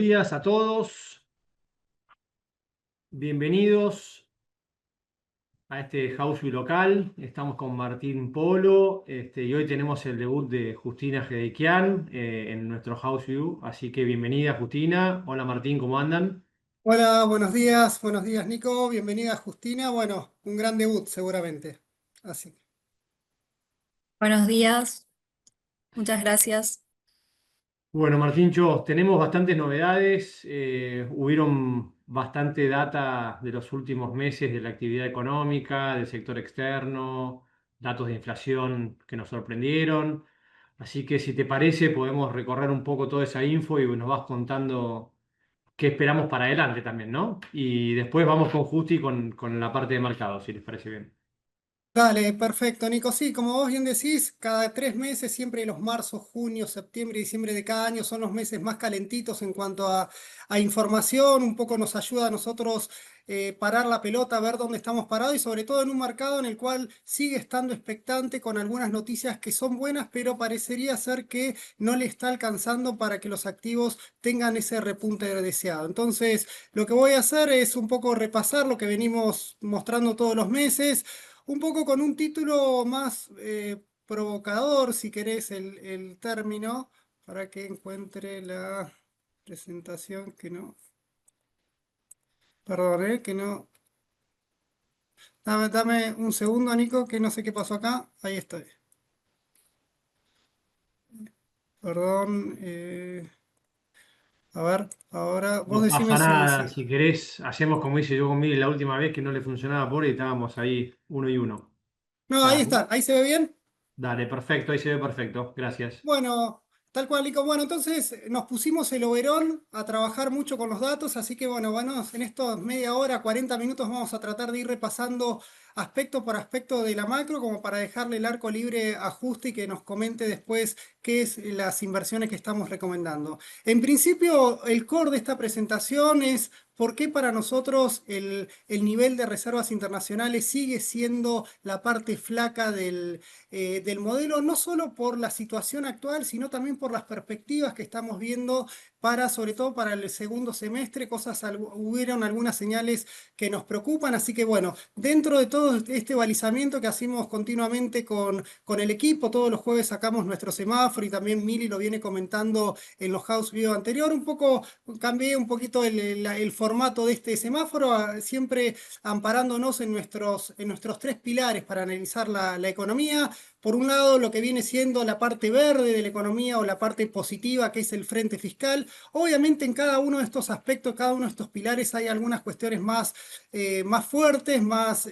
días a todos. Bienvenidos a este House View local. Estamos con Martín Polo y hoy tenemos el debut de Justina Gedekian en nuestro House View. Así que bienvenida, Justina. Hola, Martín, ¿cómo andan? Hola, buenos días Nico, bienvenida Justina. Bueno, un gran debut seguramente. Así. Buenos días, muchas gracias. Bueno, Martíncho, tenemos bastantes novedades. Hubieron bastante data de los últimos meses de la actividad económica, del sector externo, datos de inflación que nos sorprendieron. Así que si te parece, podemos recorrer un poco toda esa info y nos vas contando qué esperamos para adelante también, ¿no? Y después vamos con Justi con la parte de mercado, si les parece bien. Dale, perfecto, Nico. Sí, como vos bien decís, cada 3 meses, siempre los marzo, junio, septiembre y diciembre de cada año son los meses más calentitos en cuanto a información. Un poco nos ayuda a nosotros parar la pelota, ver dónde estamos parados y sobre todo en un mercado en el cual sigue estando expectante con algunas noticias que son buenas, pero parecería ser que no le está alcanzando para que los activos tengan ese repunte deseado. Entonces, lo que voy a hacer es un poco repasar lo que venimos mostrando todos los meses un poco con un título más provocador, si querés el término, para que encuentre la presentación que no, perdón, que no. Dame un segundo, Nico, que no sé qué pasó acá. Ahí estoy. Perdón. A ver, ahora vos No decime pasa si, nada, si. si querés, hacemos como hice yo conmigo la última vez que no le funcionaba por y estábamos ahí uno y uno. No, ahí Dale, está, ahí se ve bien. dale, perfecto, ahí se ve perfecto, gracias. Bueno, tal cual, Nico. Bueno, entonces nos pusimos el overall a trabajar mucho con los datos, así que bueno, en estos media hora, 40 minutos vamos a tratar de ir repasando aspecto por aspecto de la macro, como para dejarle el arco libre a Justi y que nos comente después qué es las inversiones que estamos recomendando. En principio, el core de esta presentación es por qué para nosotros el nivel de reservas internacionales sigue siendo la parte flaca del modelo, no solo por la situación actual, sino también por las perspectivas que estamos viendo para, sobre todo para el segundo semestre, hubieron algunas señales que nos preocupan, así que bueno, dentro de todo este balizamiento que hacemos continuamente con el equipo, todos los jueves sacamos nuestro semáforo y también Mili lo viene comentando en los house video anterior, un poco cambié un poquito el formato de este semáforo, siempre amparándonos en nuestros tres pilares para analizar la economía. Por un lado, lo que viene siendo la parte verde de la economía o la parte positiva, que es el frente fiscal. Obviamente, en cada uno de estos aspectos, cada uno de estos pilares, hay algunas cuestiones más fuertes, más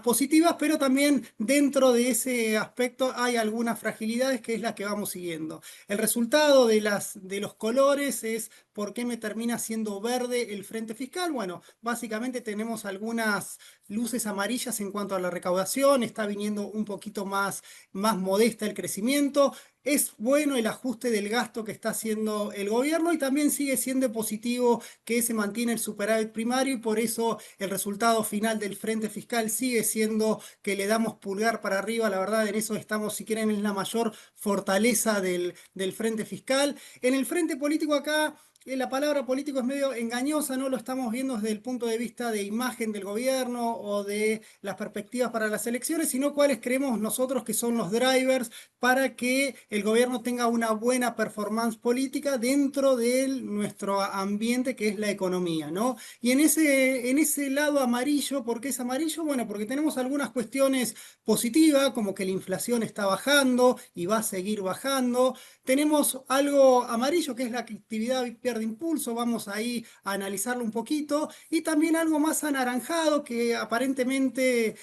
positivas, pero también dentro de ese aspecto hay algunas fragilidades que es la que vamos siguiendo. El resultado de los colores es por qué me termina siendo verde el frente fiscal. Bueno, básicamente tenemos algunas luces amarillas en cuanto a la recaudación, está viniendo un poquito más modesta el crecimiento. Es bueno el ajuste del gasto que está haciendo el gobierno y también sigue siendo positivo que se mantiene el superávit primario y por eso el resultado final del frente fiscal sigue siendo que le damos pulgar para arriba. La verdad, en eso estamos, si quieren, en la mayor fortaleza del frente fiscal. En el frente político acá la palabra político es medio engañosa, no lo estamos viendo desde el punto de vista de imagen del gobierno o de las perspectivas para las elecciones, sino cuáles creemos nosotros que son los drivers para que el gobierno tenga una buena performance política dentro de nuestro ambiente que es la economía, ¿no? Y en ese lado amarillo, ¿por qué es amarillo? Bueno, porque tenemos algunas cuestiones positivas, como que la inflación está bajando y va a seguir bajando. Tenemos algo amarillo que es la actividad pierde impulso, vamos ahí a analizarlo un poquito. Y también algo más anaranjado que aparentemente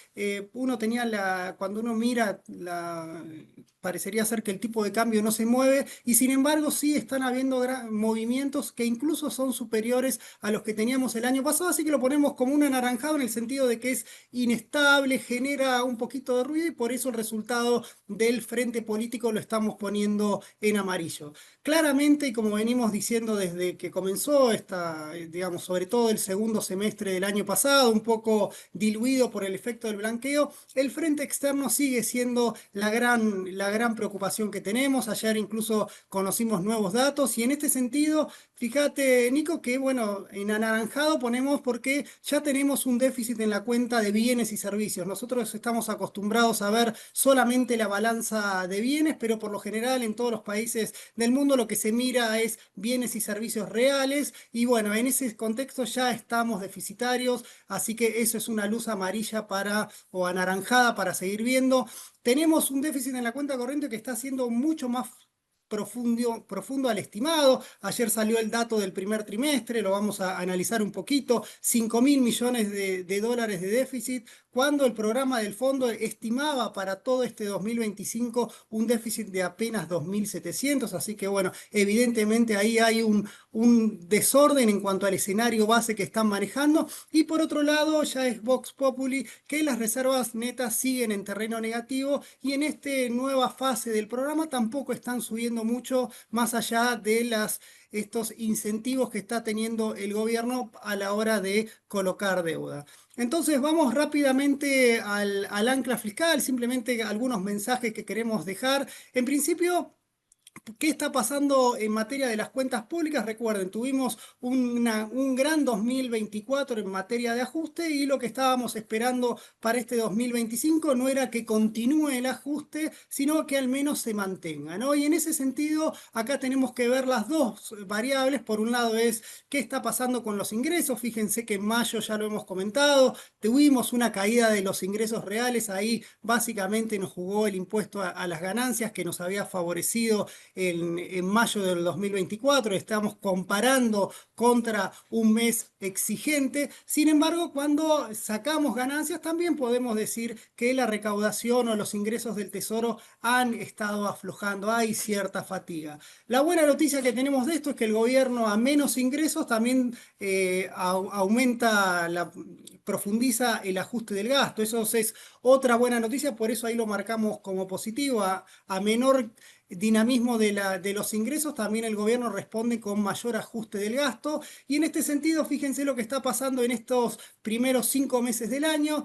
uno tenía cuando uno mira parecería ser que el tipo de cambio no se mueve y sin embargo sí están habiendo movimientos que incluso son superiores a los que teníamos el año pasado, así que lo ponemos como un anaranjado en el sentido de que es inestable, genera un poquito de ruido y por eso el resultado del frente político lo estamos poniendo en amarillo. Claramente, y como venimos diciendo desde que comenzó digamos, sobre todo el segundo semestre del año pasado, un poco diluido por el efecto del blanqueo, el frente externo sigue siendo la gran gran preocupación que tenemos. Ayer incluso conocimos nuevos datos y en este sentido, fíjate, Nico, que bueno, en anaranjado ponemos porque ya tenemos un déficit en la cuenta de bienes y servicios. Nosotros estamos acostumbrados a ver solamente la balanza de bienes, pero por lo general en todos los países del mundo lo que se mira es bienes y servicios reales y bueno, en ese contexto ya estamos deficitarios, así que eso es una luz amarilla para o anaranjada para seguir viendo. Tenemos un déficit en la cuenta corriente que está siendo mucho más profundo al estimado. Ayer salió el dato del primer trimestre, lo vamos a analizar un poquito, 5.000 millones de dólares de déficit, cuando el programa del fondo estimaba para todo este 2025 un déficit de apenas 2.700, así que bueno, evidentemente ahí hay un desorden en cuanto al escenario base que están manejando, y por otro lado ya es Vox Populi que las reservas netas siguen en terreno negativo y en esta nueva fase del programa tampoco están subiendo mucho más allá de estos incentivos que está teniendo el gobierno a la hora de colocar deuda. Entonces vamos rápidamente al ancla fiscal, simplemente algunos mensajes que queremos dejar. En principio, ¿qué está pasando en materia de las cuentas públicas? Recuerden, tuvimos un gran 2024 en materia de ajuste y lo que estábamos esperando para este 2025 no era que continúe el ajuste, sino que al menos se mantenga, ¿no? Y en ese sentido, acá tenemos que ver las dos variables. Por un lado es qué está pasando con los ingresos. Fíjense que en mayo ya lo hemos comentado, tuvimos una caída de los ingresos reales. Ahí básicamente nos jugó el impuesto a las ganancias que nos había favorecido en mayo del 2024, estamos comparando contra un mes exigente. Sin embargo, cuando sacamos ganancias, también podemos decir que la recaudación o los ingresos del Tesoro han estado aflojando, hay cierta fatiga. La buena noticia que tenemos de esto es que el gobierno a menos ingresos también profundiza el ajuste del gasto. Eso es otra buena noticia, por eso ahí lo marcamos como positivo. A menor dinamismo de los ingresos, también el gobierno responde con mayor ajuste del gasto. Y en este sentido, fíjense lo que está pasando en estos primeros 5 meses del año.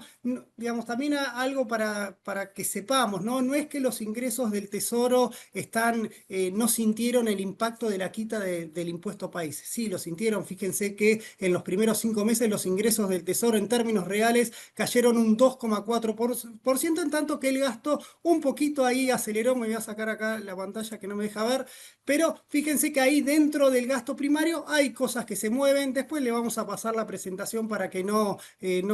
Digamos, también algo para que sepamos, ¿no? No es que los ingresos del Tesoro no sintieron el impacto de la quita del impuesto país. Sí, lo sintieron. Fíjense que en los primeros 5 meses los ingresos del Tesoro en términos reales cayeron un 2,4%, en tanto que el gasto un poquito ahí aceleró. Me voy a sacar acá la pantalla que no me deja ver, pero fíjense que ahí dentro del gasto primario hay cosas que se mueven. Después le vamos a pasar la presentación para que no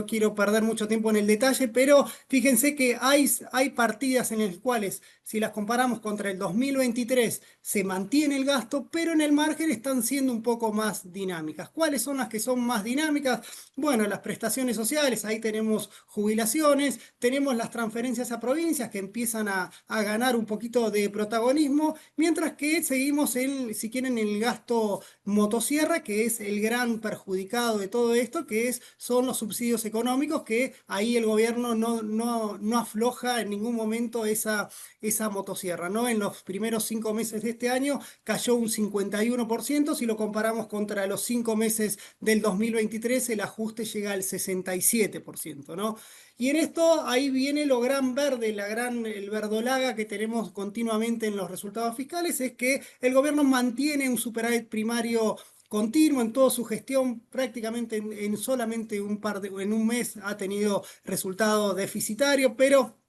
quiero perder mucho tiempo en el detalle, pero fíjense que hay partidas en las cuales, si las comparamos contra el 2023, se mantiene el gasto, pero en el margen están siendo un poco más dinámicas. ¿Cuáles son las que son más dinámicas? Bueno, las prestaciones sociales, ahí tenemos jubilaciones, tenemos las transferencias a provincias que empiezan a ganar un poquito de protagonismo, mientras que seguimos si quieren, el gasto motosierra, que es el gran perjudicado de todo esto, son los subsidios económicos, que ahí el gobierno no afloja en ningún momento esa motosierra, ¿no? En los primeros 5 meses de este año cayó un 51%, si lo comparamos contra los 5 meses del 2023, el ajuste llega al 67%, ¿no? Y en esto ahí viene lo gran verde, el verdolaga que tenemos continuamente en los resultados fiscales, es que el gobierno mantiene un superávit primario continuo en toda su gestión. Prácticamente en solamente en un mes ha tenido resultado deficitario, pero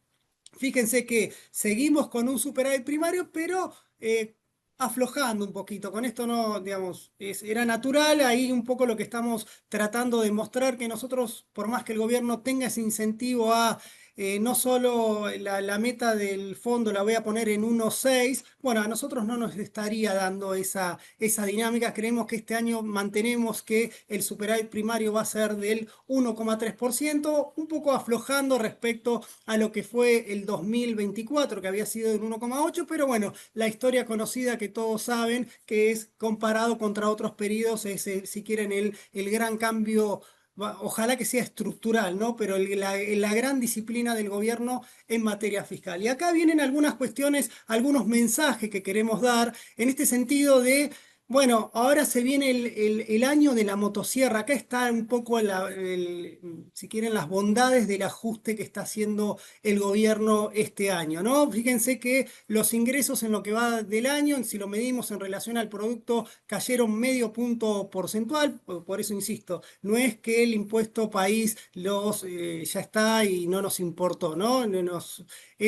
fíjense que seguimos con un superávit primario, pero aflojando un poquito. Con esto no, digamos, era natural. Ahí un poco lo que estamos tratando de mostrar, que nosotros, por más que el gobierno tenga ese incentivo no solo la meta del fondo la voy a poner en 1,6, bueno, a nosotros no nos estaría dando esa dinámica. Creemos que este año mantenemos que el superávit primario va a ser del 1,3%, un poco aflojando respecto a lo que fue el 2024, que había sido del 1,8, pero bueno, la historia conocida que todos saben, que es comparado contra otros periodos, si quieren, el gran cambio. Ojalá que sea estructural, ¿no? Pero la gran disciplina del gobierno en materia fiscal. Y acá vienen algunas cuestiones, algunos mensajes que queremos dar en este sentido de Bueno, ahora se viene el año de la motosierra. Acá está un poco, si quieren, las bondades del ajuste que está haciendo el gobierno este año, ¿no? Fíjense que los ingresos en lo que va del año, si lo medimos en relación al producto, cayeron medio punto porcentual. Por eso insisto, no es que el impuesto país ya está y no nos importó, ¿no?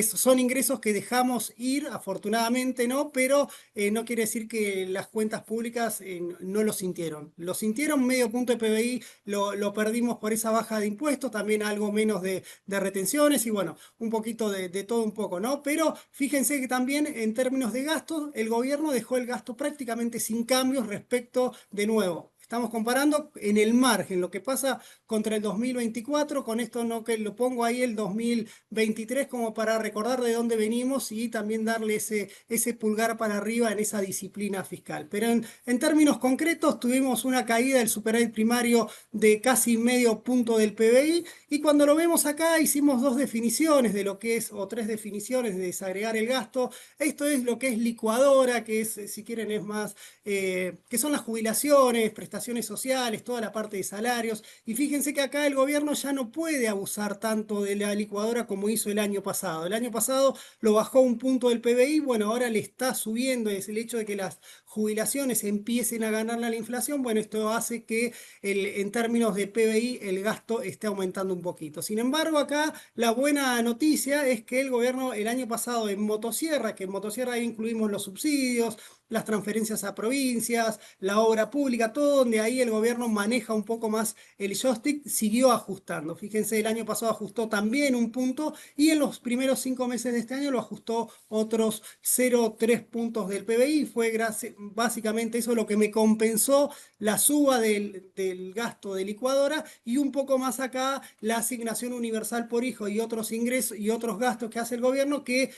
Son ingresos que dejamos ir, afortunadamente, ¿no? Pero no quiere decir que las cuentas públicas no lo sintieron. Lo sintieron, medio punto de PBI lo perdimos por esa baja de impuestos, también algo menos de retenciones y bueno, un poquito de todo un poco, ¿no? Pero fíjense que también en términos de gastos, el gobierno dejó el gasto prácticamente sin cambios respecto de nuevo. Estamos comparando en el margen, lo que pasa contra el 2024, con esto no que lo pongo ahí el 2023 como para recordar de dónde venimos y también darle ese pulgar para arriba en esa disciplina fiscal. Pero en términos concretos tuvimos una caída del superávit primario de casi medio punto del PBI y cuando lo vemos acá hicimos dos definiciones de lo que es, o tres definiciones de desagregar el gasto. Esto es lo que es licuadora, que es, si quieren, es más, que son las jubilaciones, prestaciones sociales, toda la parte de salarios. Y fíjense que acá el gobierno ya no puede abusar tanto de la licuadora como hizo el año pasado. El año pasado lo bajó un punto del PBI, bueno, ahora le está subiendo, es el hecho de que las jubilaciones empiecen a ganarle a la inflación, bueno, esto hace que en términos de PBI el gasto esté aumentando un poquito. Sin embargo, acá la buena noticia es que el gobierno el año pasado en motosierra, que en motosierra ahí incluimos los subsidios, las transferencias a provincias, la obra pública, todo donde ahí el gobierno maneja un poco más el joystick, siguió ajustando. Fíjense, el año pasado ajustó también un punto y en los primeros 5 meses de este año lo ajustó otros 0,3 puntos del PBI. Fue básicamente eso lo que me compensó la suba del gasto de licuadora y un poco más acá la asignación universal por hijo y otros ingresos y otros gastos que hace el gobierno que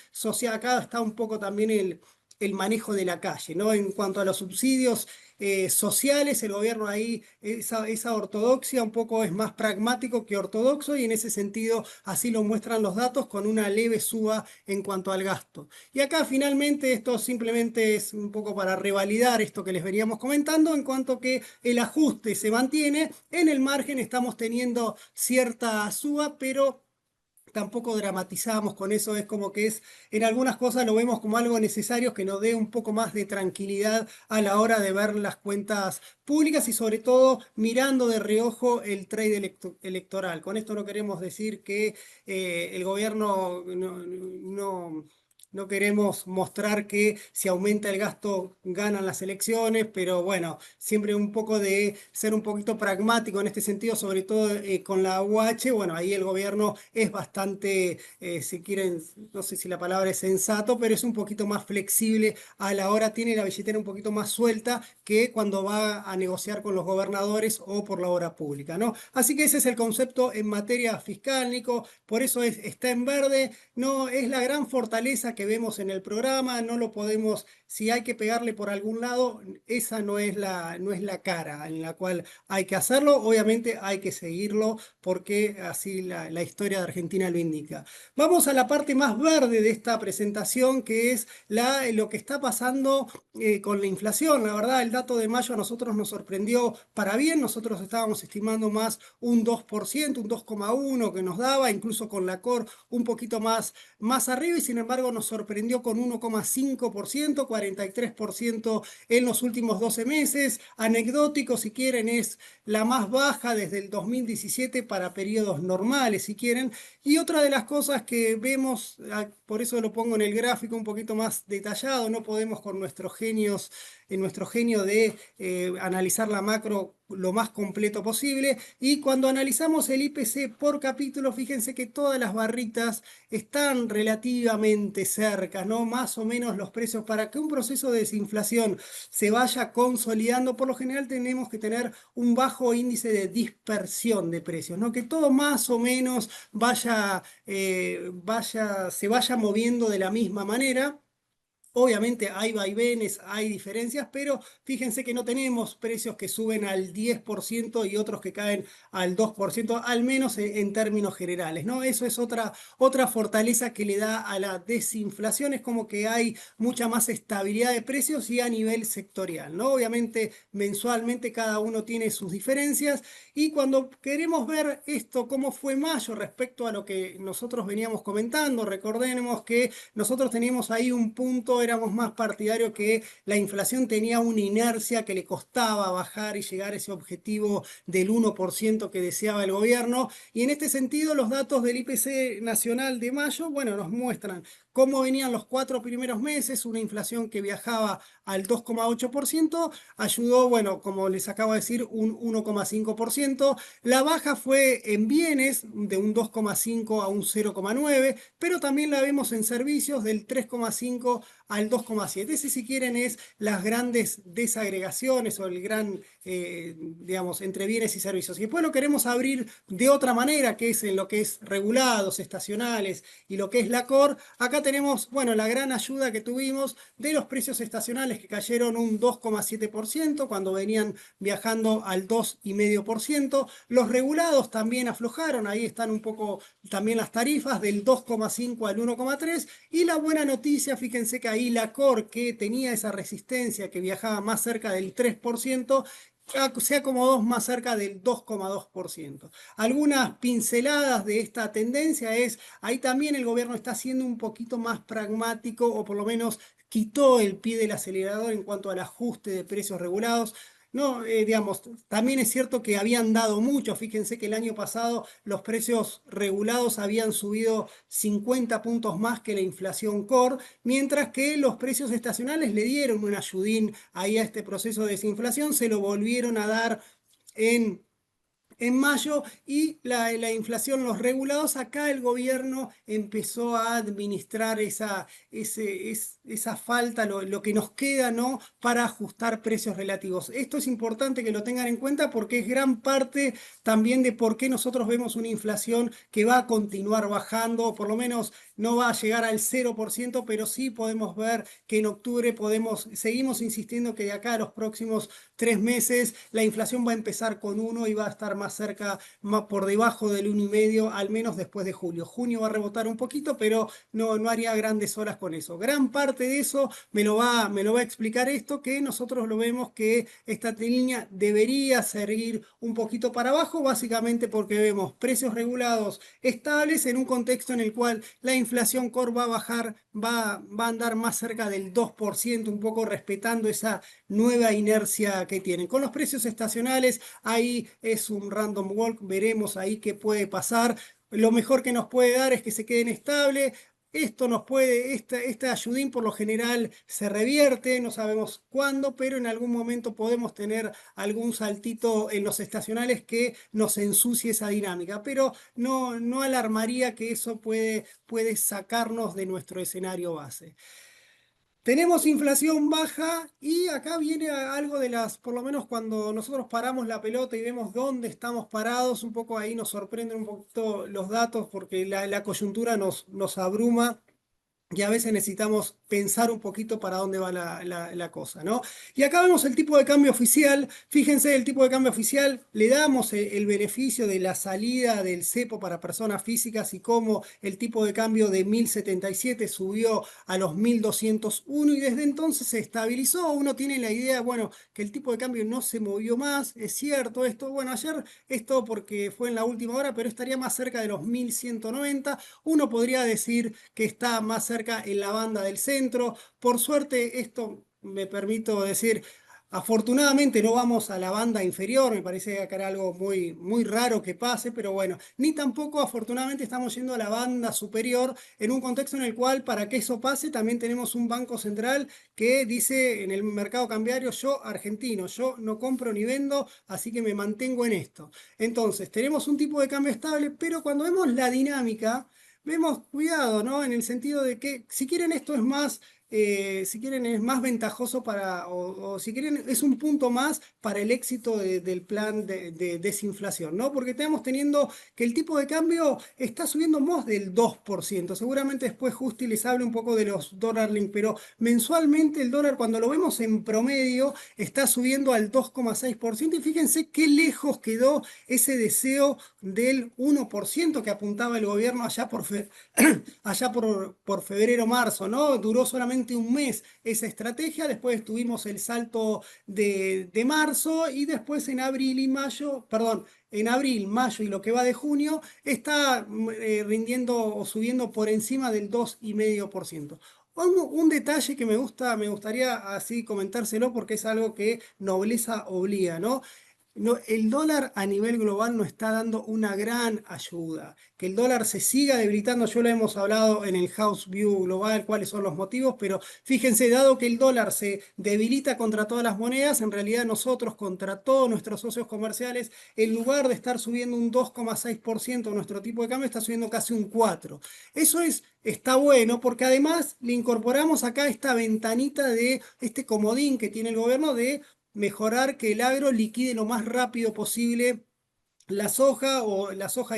acá está un poco también el manejo de la calle, ¿no? En cuanto a los subsidios sociales, el gobierno ahí, esa ortodoxia un poco es más pragmático que ortodoxo y en ese sentido así lo muestran los datos con una leve suba en cuanto al gasto. Y acá finalmente esto simplemente es un poco para revalidar esto que les veníamos comentando en cuanto que el ajuste se mantiene, en el margen estamos teniendo cierta suba, pero tampoco dramatizamos con eso, es como que en algunas cosas lo vemos como algo necesario que nos dé un poco más de tranquilidad a la hora de ver las cuentas públicas y sobre todo mirando de reojo el trade electoral. Con esto no queremos decir que el gobierno no queremos mostrar que si aumenta el gasto ganan las elecciones, pero bueno, siempre un poco de ser un poquito pragmático en este sentido, sobre todo con la UH, bueno, ahí el gobierno es bastante, si quieren, no sé si la palabra es sensato, pero es un poquito más flexible a la hora, tiene la billetera un poquito más suelta que cuando va a negociar con los gobernadores o por la obra pública, ¿no? Así que ese es el concepto en materia fiscal, Nico, por eso está en verde, no es la gran fortaleza que vemos en el programa, no lo podemos, si hay que pegarle por algún lado, esa no es la cara en la cual hay que hacerlo, obviamente hay que seguirlo porque así la historia de Argentina lo indica. Vamos a la parte más verde de esta presentación, que es lo que está pasando con la inflación. La verdad, el dato de mayo a nosotros nos sorprendió para bien, nosotros estábamos estimando más un 2%, un 2,1% que nos daba, incluso con la COR un poquito más arriba y sin embargo nos sorprendió con 1,5%, 43% en los últimos 12 meses. Anecdótico, si quieren, es la más baja desde el 2017 para periodos normales, si quieren. Y otra de las cosas que vemos, por eso lo pongo en el gráfico un poquito más detallado, no podemos con nuestros genios, en nuestro genio de analizar la macro lo más completo posible. Y cuando analizamos el IPC por capítulo, fíjense que todas las barritas están relativamente cerca, ¿no? Más o menos los precios. Para que un proceso de desinflación se vaya consolidando, por lo general tenemos que tener un bajo índice de dispersión de precios, ¿no? Que todo más o menos se vaya moviendo de la misma manera. Obviamente hay vaivenes, hay diferencias, pero fíjense que no tenemos precios que suben al 10% y otros que caen al 2%, al menos en términos generales, ¿no? Eso es otra fortaleza que le da a la desinflación, es como que hay mucha más estabilidad de precios y a nivel sectorial, ¿no? Obviamente mensualmente cada uno tiene sus diferencias y cuando queremos ver esto, cómo fue mayo respecto a lo que nosotros veníamos comentando, recordemos que nosotros teníamos ahí un punto, éramos más partidarios que la inflación tenía una inercia que le costaba bajar y llegar a ese objetivo del 1% que deseaba el gobierno. Y en este sentido, los datos del IPC nacional de mayo, bueno, nos muestran cómo venían los 4 primeros meses, una inflación que viajaba al 2,8%, ayudó, bueno, como les acabo de decir, un 1,5%. La baja fue en bienes de un 2,5 a un 0,9, pero también la vemos en servicios del 3,5 al 2,7. Ese, si quieren, es las grandes desagregaciones o el gran, digamos, entre bienes y servicios. Y después lo queremos abrir de otra manera, que es en lo que es regulados, estacionales y lo que es la core. Acá tenemos, bueno, la gran ayuda que tuvimos de los precios estacionales que cayeron un 2,7% cuando venían viajando al 2,5%. Los regulados también aflojaron, ahí están un poco también las tarifas del 2,5 al 1,3. Y la buena noticia, fíjense que ahí la core, que tenía esa resistencia que viajaba más cerca del 3%, se acomodó más cerca del 2,2%. Algunas pinceladas de esta tendencia es, ahí también el gobierno está siendo un poquito más pragmático o por lo menos quitó el pie del acelerador en cuanto al ajuste de precios regulados. No, digamos, también es cierto que habían dado mucho. Fíjense que el año pasado los precios regulados habían subido 50 puntos más que la inflación core, mientras que los precios estacionales le dieron un ayudín ahí a este proceso de desinflación, se lo volvieron a dar en mayo y la inflación, los regulados, acá el gobierno empezó a administrar esa falta, lo que nos queda, ¿no? Para ajustar precios relativos. Esto es importante que lo tengan en cuenta porque es gran parte también de por qué nosotros vemos una inflación que va a continuar bajando, o por lo menos no va a llegar al 0%, pero sí podemos ver que en octubre seguimos insistiendo que de acá a los próximos 3 meses la inflación va a empezar con 1 y va a estar más cerca, más por debajo del 1,5, al menos después de julio. Junio va a rebotar un poquito, pero no haría grandes horas con eso. Gran parte de eso me lo va a explicar esto, que nosotros lo vemos que esta línea debería seguir un poquito para abajo, básicamente porque vemos precios regulados estables en un contexto en el cual la inflación core va a bajar, va a andar más cerca del 2%, un poco respetando esa nueva inercia que tienen. Con los precios estacionales, ahí es un random walk, veremos ahí qué puede pasar. Lo mejor que nos puede dar es que se queden estables. Esto nos puede, este ayudín por lo general se revierte, no sabemos cuándo, pero en algún momento podemos tener algún saltito en los estacionales que nos ensucie esa dinámica, pero no alarmaría que eso puede sacarnos de nuestro escenario base. Tenemos inflación baja y acá viene algo de por lo menos cuando nosotros paramos la pelota y vemos dónde estamos parados, un poco ahí nos sorprenden un poquito los datos porque la coyuntura nos abruma y a veces necesitamos pensar un poquito para dónde va la cosa, ¿no? Y acá vemos el tipo de cambio oficial. Fíjense, el tipo de cambio oficial, le damos el beneficio de la salida del cepo para personas físicas y cómo el tipo de cambio de 1.077 subió a los 1.201 y desde entonces se estabilizó. Uno tiene la idea, bueno, que el tipo de cambio no se movió más. Es cierto esto. Bueno, ayer esto porque fue en la última hora, pero estaría más cerca de los 1.190. Uno podría decir que está más cerca en la banda del centro. Por suerte, esto me permito decir, afortunadamente no vamos a la banda inferior, me parece que acá era algo muy, muy raro que pase, pero bueno, ni tampoco afortunadamente estamos yendo a la banda superior en un contexto en el cual para que eso pase también tenemos un banco central que dice en el mercado cambiario, yo argentino, yo no compro ni vendo, así que me mantengo en esto. Entonces, tenemos un tipo de cambio estable, pero cuando vemos la dinámica, vemos cuidado, ¿no? En el sentido de que, si quieren, esto es más si quieren, es más ventajoso o si quieren, es un punto más para el éxito del plan de desinflación, ¿no? Porque estamos teniendo que el tipo de cambio está subiendo más del 2%. Seguramente después Justi les hable un poco de los dólar link, pero mensualmente el dólar, cuando lo vemos en promedio, está subiendo al 2,6%. Y fíjense qué lejos quedó ese deseo del 1% que apuntaba el gobierno allá por febrero, marzo, ¿no? Duró solamente un mes esa estrategia, después tuvimos el salto de marzo y después en abril y mayo, perdón, en abril, mayo y lo que va de junio, está rindiendo o subiendo por encima del 2,5%. Un detalle que me gustaría así comentárselo porque es algo que nobleza obliga, ¿no? No, el dólar a nivel global no está dando una gran ayuda. Que el dólar se siga debilitando, ya lo hemos hablado en el House View Global, cuáles son los motivos, pero fíjense, dado que el dólar se debilita contra todas las monedas, en realidad nosotros contra todos nuestros socios comerciales, en lugar de estar subiendo un 2,6% nuestro tipo de cambio, está subiendo casi un 4%. Está bueno porque además le incorporamos acá esta ventanita de este comodín que tiene el gobierno de mejorar que el agro liquide lo más rápido posible la soja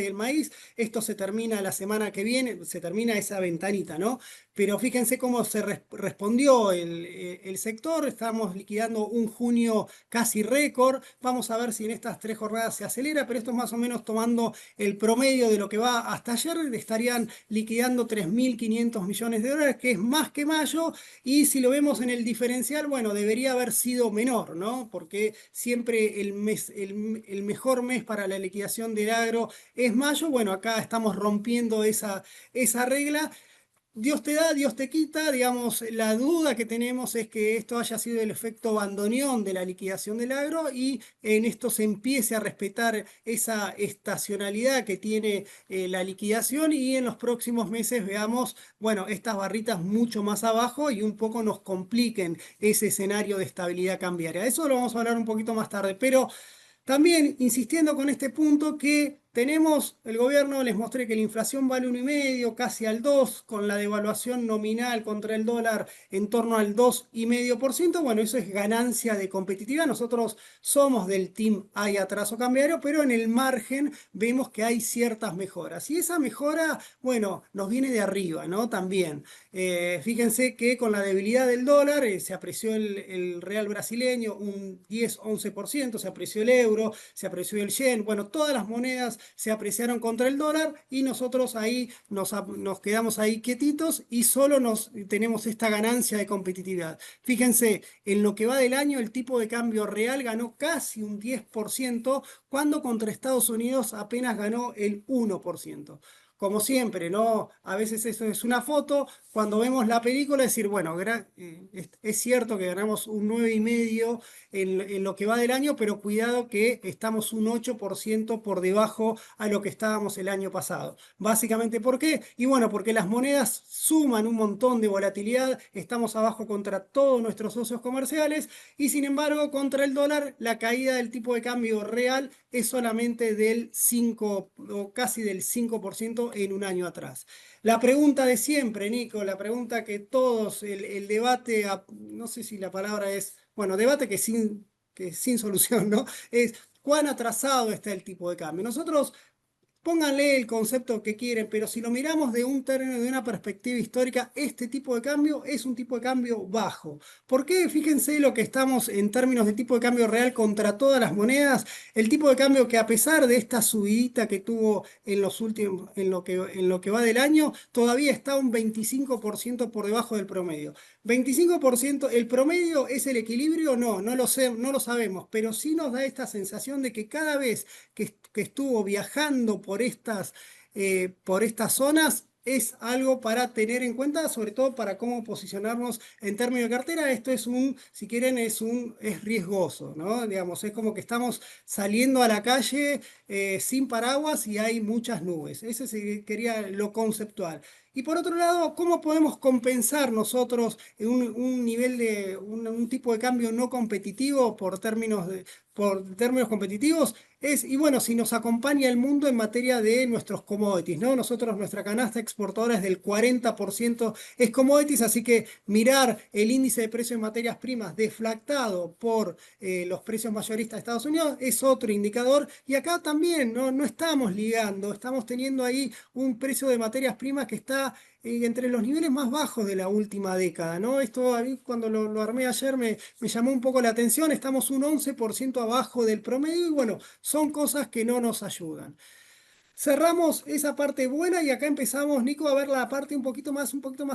y el maíz. Esto se termina la semana que viene, se termina esa ventanita, ¿no? Pero fíjense cómo se respondió el sector. Estamos liquidando un junio casi récord. Vamos a ver si en estas 3 jornadas se acelera, pero esto es más o menos tomando el promedio de lo que va hasta ayer. Estarían liquidando 3.500 millones de dólares, que es más que mayo. Y si lo vemos en el diferencial, bueno, debería haber sido menor, ¿no? Porque siempre el mejor mes para la liquidación del agro es mayo. Bueno, acá estamos rompiendo esa regla. Dios te da, Dios te quita. Digamos, la duda que tenemos es que esto haya sido el efecto bandoneón de la liquidación del agro y en esto se empiece a respetar esa estacionalidad que tiene la liquidación y en los próximos meses veamos, bueno, estas barritas mucho más abajo y un poco nos compliquen ese escenario de estabilidad cambiaria. Eso lo vamos a hablar un poquito más tarde, pero también insistiendo con este punto que tenemos, el gobierno les mostré que la inflación vale 1,5, casi al 2, con la devaluación nominal contra el dólar en torno al 2,5%. Bueno, eso es ganancia de competitividad. Nosotros somos del team hay atraso cambiario, pero en el margen vemos que hay ciertas mejoras. Y esa mejora, bueno, nos viene de arriba, ¿no? También. Fíjense que con la debilidad del dólar se apreció el real brasileño un 10-11%, se apreció el euro, se apreció el yen. Bueno, todas las monedas se apreciaron contra el dólar y nosotros ahí nos quedamos ahí quietitos y solo tenemos esta ganancia de competitividad. Fíjense, en lo que va del año el tipo de cambio real ganó casi un 10% cuando contra Estados Unidos apenas ganó el 1%. Como siempre, ¿no? A veces eso es una foto. Cuando vemos la película, decir, bueno, es cierto que ganamos un 9,5 en lo que va del año, pero cuidado que estamos un 8% por debajo a lo que estábamos el año pasado. Básicamente, ¿por qué? Y bueno, porque las monedas suman un montón de volatilidad, estamos abajo contra todos nuestros socios comerciales y sin embargo, contra el dólar, la caída del tipo de cambio real es solamente del 5 o casi del 5% en un año atrás. La pregunta de siempre, Nico, la pregunta que todos, el debate, no sé si la palabra es, bueno, debate que sin solución, ¿no? Es cuán atrasado está el tipo de cambio. Nosotros pónganle el concepto que quieren, pero si lo miramos de un término, de una perspectiva histórica, este tipo de cambio es un tipo de cambio bajo. ¿Por qué? Fíjense lo que estamos en términos de tipo de cambio real contra todas las monedas. El tipo de cambio que a pesar de esta subidita que tuvo en los últimos, en lo que va del año, todavía está un 25% por debajo del promedio. 25%, ¿el promedio es el equilibrio? No, no lo sé, no lo sabemos, pero sí nos da esta sensación de que cada vez que estuvo viajando por estas zonas, es algo para tener en cuenta, sobre todo para cómo posicionarnos en términos de cartera. Esto si quieren, es riesgoso, ¿no? Digamos, es como que estamos saliendo a la calle sin paraguas y hay muchas nubes. Ese quería lo conceptual. Y por otro lado, ¿cómo podemos compensar nosotros un nivel un tipo de cambio no competitivo por términos competitivos y bueno, si nos acompaña el mundo en materia de nuestros commodities, ¿no? Nosotros, nuestra canasta exportadora es del 40% es commodities, así que mirar el índice de precios de materias primas deflactado por los precios mayoristas de Estados Unidos es otro indicador. Y acá también no estamos ligando, estamos teniendo ahí un precio de materias primas que está entre los niveles más bajos de la última década, ¿no? Esto a mí cuando lo armé ayer me llamó un poco la atención, estamos un 11% abajo del promedio y bueno, son cosas que no nos ayudan. Cerramos esa parte buena y acá empezamos, Nico, a ver la parte un poquito más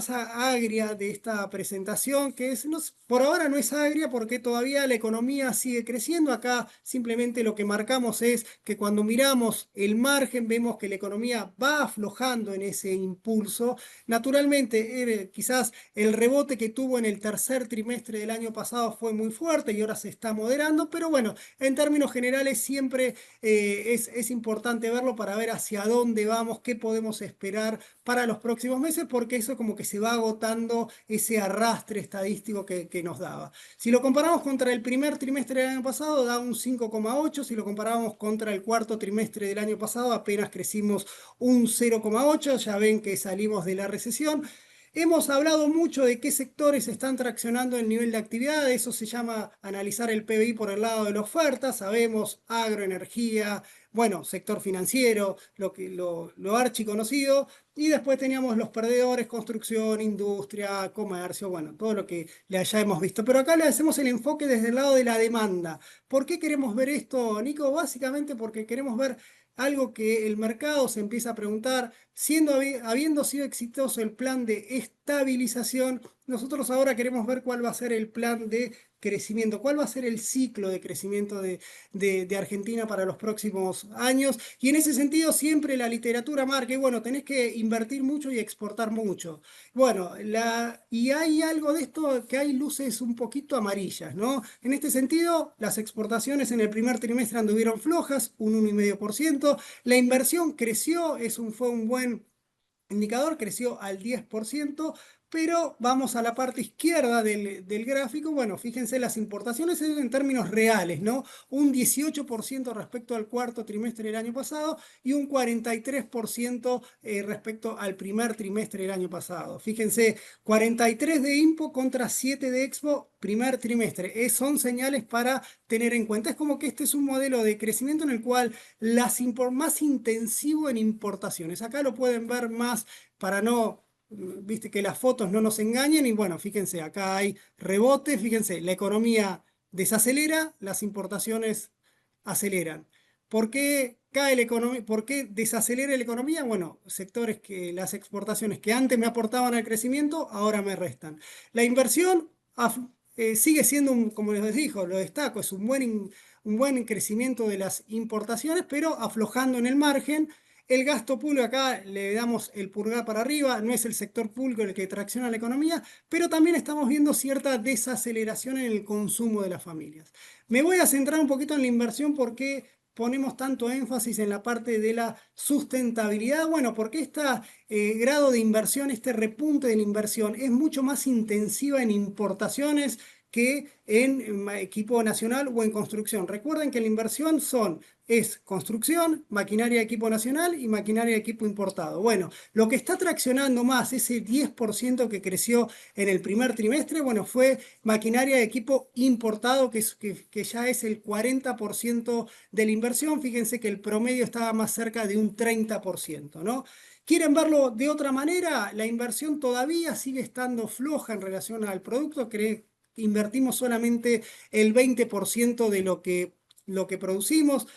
agria de esta presentación, que es, por ahora no es agria porque todavía la economía sigue creciendo. Acá simplemente lo que marcamos es que cuando miramos el margen vemos que la economía va aflojando en ese impulso. Naturalmente, quizás el rebote que tuvo en el tercer trimestre del año pasado fue muy fuerte y ahora se está moderando, pero bueno, en términos generales siempre es importante verlo para ver hacia dónde vamos, qué podemos esperar para los próximos meses, porque eso como que se va agotando ese arrastre estadístico que nos daba. Si lo comparamos contra el primer trimestre del año pasado, da un 5,8. Si lo comparamos contra el cuarto trimestre del año pasado, apenas crecimos un 0,8. Ya ven que salimos de la recesión. Hemos hablado mucho de qué sectores están traccionando el nivel de actividad, eso se llama analizar el PBI por el lado de la oferta, sabemos agroenergía, bueno, sector financiero, lo archiconocido, y después teníamos los perdedores, construcción, industria, comercio, bueno, todo lo que ya hemos visto. Pero acá le hacemos el enfoque desde el lado de la demanda. ¿Por qué queremos ver esto, Nico? Básicamente porque queremos ver algo que el mercado se empieza a preguntar, habiendo sido exitoso el plan de estabilización, nosotros ahora queremos ver cuál va a ser el plan de crecimiento, cuál va a ser el ciclo de crecimiento de Argentina para los próximos años. Y en ese sentido siempre la literatura marca, y bueno, tenés que invertir mucho y exportar mucho. Bueno, y hay algo de esto que hay luces un poquito amarillas, ¿no? En este sentido, las exportaciones en el primer trimestre anduvieron flojas, un 1,5%. La inversión creció, fue un buen indicador, creció al 10%, pero vamos a la parte izquierda del gráfico. Bueno, fíjense las importaciones en términos reales, ¿no? Un 18% respecto al cuarto trimestre del año pasado y un 43% respecto al primer trimestre del año pasado. Fíjense, 43 de IMPO contra 7 de Expo, primer trimestre. Son señales para tener en cuenta. Es como que este es un modelo de crecimiento en el cual más intensivo en importaciones. Acá lo pueden ver más para no, viste, que las fotos no nos engañen. Y bueno, fíjense, acá hay rebote, fíjense, la economía desacelera, las importaciones aceleran. ¿Por qué cae la economía? ¿Por qué desacelera la economía? Bueno, sectores que las exportaciones que antes me aportaban al crecimiento, ahora me restan. La inversión sigue siendo, como les dijo, lo destaco, es un buen crecimiento de las importaciones, pero aflojando en el margen. El gasto público, acá le damos el pulgar para arriba, no es el sector público el que tracciona la economía, pero también estamos viendo cierta desaceleración en el consumo de las familias. Me voy a centrar un poquito en la inversión porque ponemos tanto énfasis en la parte de la sustentabilidad. Bueno, porque este grado de inversión, este repunte de la inversión es mucho más intensiva en importaciones que en equipo nacional o en construcción. Recuerden que la inversión es construcción, maquinaria de equipo nacional y maquinaria de equipo importado. Bueno, lo que está traccionando más, ese 10% que creció en el primer trimestre, bueno, fue maquinaria de equipo importado, que ya es el 40% de la inversión. Fíjense que el promedio estaba más cerca de un 30%, ¿no? ¿Quieren verlo de otra manera? La inversión todavía sigue estando floja en relación al producto. Invertimos solamente el 20% de lo que producimos.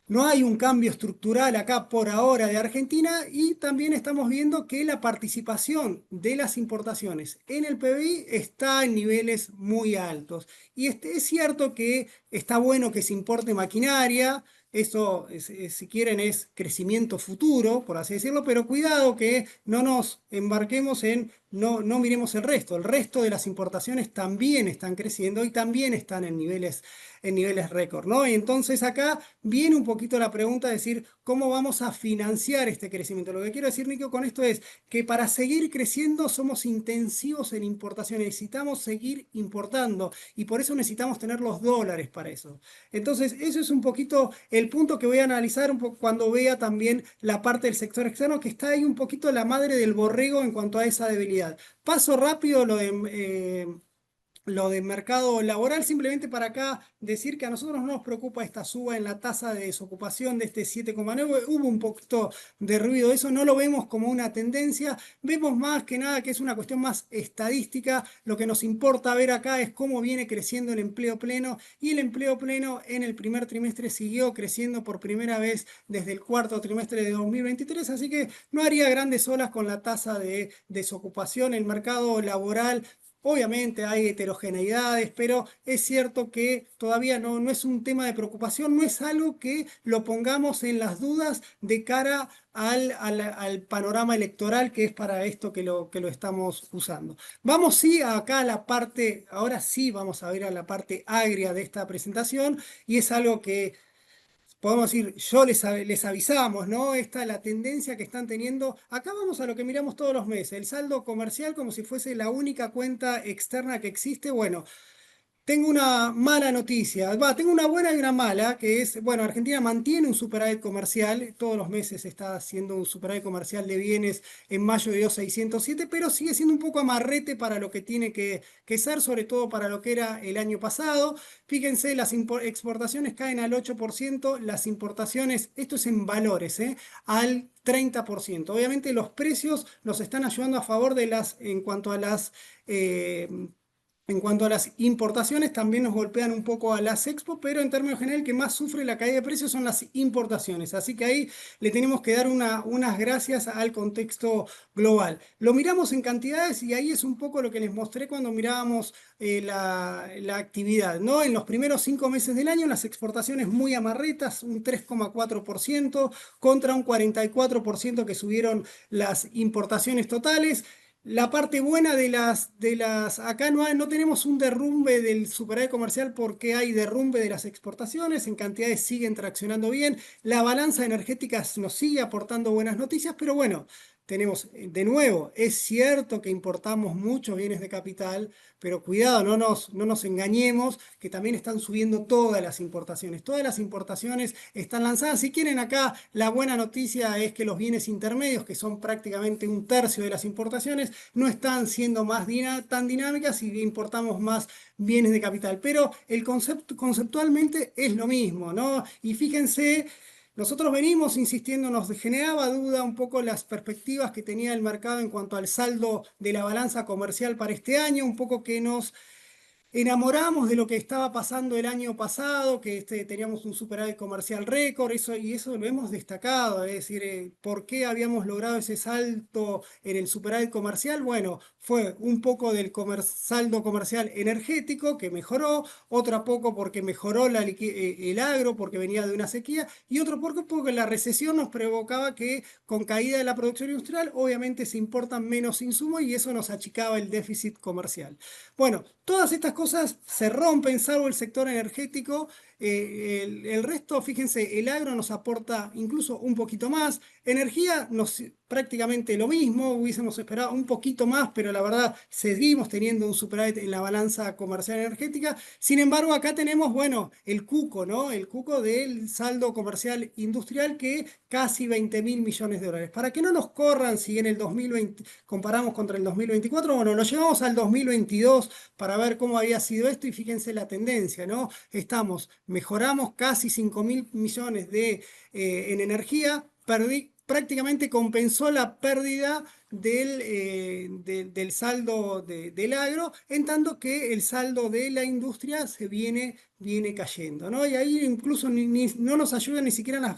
No hay un cambio estructural acá por ahora de Argentina y también estamos viendo que la participación de las importaciones en el PBI está en niveles muy altos. Y es cierto que está bueno que se importe maquinaria, eso si quieren es crecimiento futuro, por así decirlo, pero cuidado que no nos embarquemos no miremos el resto de las importaciones también están creciendo y también están en niveles en niveles récord, ¿no? Y entonces acá viene un poquito la pregunta de decir, ¿cómo vamos a financiar este crecimiento? Lo que quiero decir, Nico, con esto es que para seguir creciendo somos intensivos en importación, necesitamos seguir importando y por eso necesitamos tener los dólares para eso. Entonces, eso es un poquito el punto que voy a analizar un poco cuando vea también la parte del sector externo, que está ahí un poquito la madre del borrego en cuanto a esa debilidad. Paso rápido lo de mercado laboral, simplemente para acá decir que a nosotros no nos preocupa esta suba en la tasa de desocupación de este 7,9. Hubo un poquito de ruido de eso, no lo vemos como una tendencia, vemos más que nada que es una cuestión más estadística. Lo que nos importa ver acá es cómo viene creciendo el empleo pleno, y el empleo pleno en el primer trimestre siguió creciendo por primera vez desde el cuarto trimestre de 2023, así que no haría grandes olas con la tasa de desocupación. El mercado laboral, obviamente hay heterogeneidades, pero es cierto que todavía no es un tema de preocupación, no es algo que lo pongamos en las dudas de cara al panorama electoral, que es para esto que lo estamos usando. Vamos sí acá a la parte, ahora sí vamos a ver a la parte agria de esta presentación, y es algo que podemos decir, les avisamos, ¿no? Esta es la tendencia que están teniendo. Acá vamos a lo que miramos todos los meses, el saldo comercial como si fuese la única cuenta externa que existe. Bueno, tengo una mala noticia, tengo una buena y una mala, que es, bueno, Argentina mantiene un superávit comercial, todos los meses está haciendo un superávit comercial de bienes en mayo de 2.607, pero sigue siendo un poco amarrete para lo que tiene que ser, sobre todo para lo que era el año pasado. Fíjense, las exportaciones caen al 8%, las importaciones, esto es en valores, al 30%. Obviamente los precios nos están ayudando a favor de en cuanto a las... en cuanto a las importaciones, también nos golpean un poco a las expo, pero en términos general, el que más sufre la caída de precios son las importaciones. Así que ahí le tenemos que dar unas gracias al contexto global. Lo miramos en cantidades y ahí es un poco lo que les mostré cuando mirábamos la actividad, ¿no? En los primeros 5 meses del año, las exportaciones muy amarretas, un 3,4% contra un 44% que subieron las importaciones totales. La parte buena acá no tenemos un derrumbe del superávit comercial porque hay derrumbe de las exportaciones, en cantidades siguen traccionando bien, la balanza energética nos sigue aportando buenas noticias, pero bueno, tenemos, de nuevo, es cierto que importamos muchos bienes de capital, pero cuidado, no nos engañemos, que también están subiendo todas las importaciones están lanzadas. Si quieren acá, la buena noticia es que los bienes intermedios, que son prácticamente un tercio de las importaciones, no están siendo tan dinámicas y importamos más bienes de capital. Pero el concepto conceptualmente es lo mismo, ¿no? Y fíjense, nosotros venimos insistiendo, nos generaba duda un poco las perspectivas que tenía el mercado en cuanto al saldo de la balanza comercial para este año, un poco que nos enamoramos de lo que estaba pasando el año pasado, que teníamos un superávit comercial récord, y eso lo hemos destacado, es decir, ¿por qué habíamos logrado ese salto en el superávit comercial? Bueno, fue un poco del saldo comercial energético que mejoró, otra poco porque mejoró el agro, porque venía de una sequía, y otro poco porque la recesión nos provocaba que con caída de la producción industrial, obviamente se importan menos insumos y eso nos achicaba el déficit comercial. Bueno, todas estas cosas se rompen, salvo el sector energético. El resto, fíjense, el agro nos aporta incluso un poquito más. Energía, prácticamente lo mismo, hubiésemos esperado un poquito más, pero la verdad seguimos teniendo un superávit en la balanza comercial energética. Sin embargo, acá tenemos, bueno, el cuco, ¿no? El cuco del saldo comercial industrial, que casi 20.000 millones de dólares. Para que no nos corran si en el 2020 comparamos contra el 2024, bueno, lo llevamos al 2022 para ver cómo había sido esto y fíjense la tendencia, ¿no? Mejoramos casi 5.000 millones en energía, prácticamente compensó la pérdida del saldo del agro, en tanto que el saldo de la industria viene cayendo, ¿no? Y ahí incluso no nos ayudan ni siquiera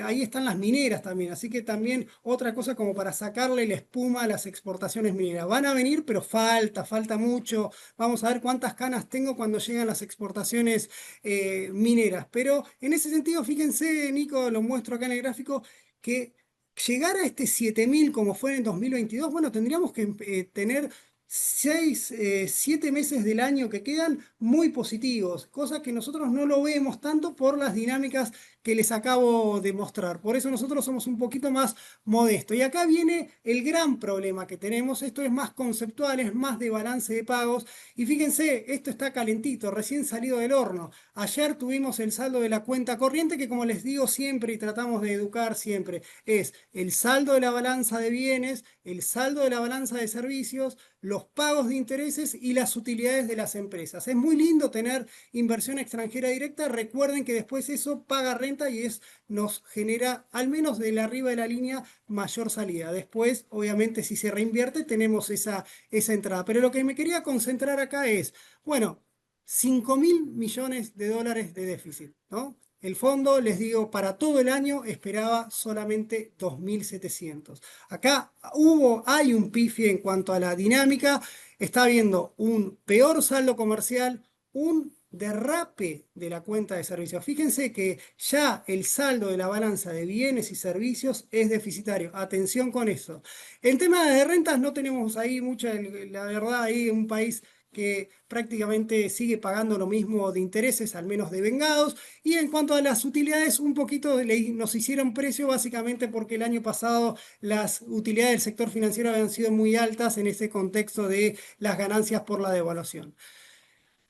ahí están las mineras también, así que también otra cosa como para sacarle la espuma a las exportaciones mineras. Van a venir, pero falta mucho. Vamos a ver cuántas canas tengo cuando llegan las exportaciones mineras. Pero en ese sentido, fíjense, Nico, lo muestro acá en el gráfico, que llegar a este 7.000 como fue en el 2022, bueno, tendríamos que tener 7 meses del año que quedan muy positivos, cosa que nosotros no lo vemos tanto por las dinámicas que les acabo de mostrar. Por eso nosotros somos un poquito más modestos. Y acá viene el gran problema que tenemos. Esto es más conceptual, es más de balance de pagos. Y fíjense, esto está calentito, recién salido del horno. Ayer tuvimos el saldo de la cuenta corriente, que como les digo siempre y tratamos de educar siempre, es el saldo de la balanza de bienes, el saldo de la balanza de servicios, los pagos de intereses y las utilidades de las empresas. Es muy lindo tener inversión extranjera directa. Recuerden que después eso paga renta y nos genera, al menos de la arriba de la línea, mayor salida. Después, obviamente, si se reinvierte, tenemos esa entrada. Pero lo que me quería concentrar acá es, bueno, 5.000 millones de dólares de déficit, ¿no? El fondo, les digo, para todo el año esperaba solamente 2.700. Acá hay un pifie en cuanto a la dinámica. Está habiendo un peor saldo comercial, un derrape de la cuenta de servicios. Fíjense que ya el saldo de la balanza de bienes y servicios es deficitario. Atención con eso. En tema de rentas no tenemos ahí mucha, la verdad, ahí un país que prácticamente sigue pagando lo mismo de intereses, al menos de vengados. Y en cuanto a las utilidades, un poquito nos hicieron precio básicamente porque el año pasado las utilidades del sector financiero habían sido muy altas en ese contexto de las ganancias por la devaluación.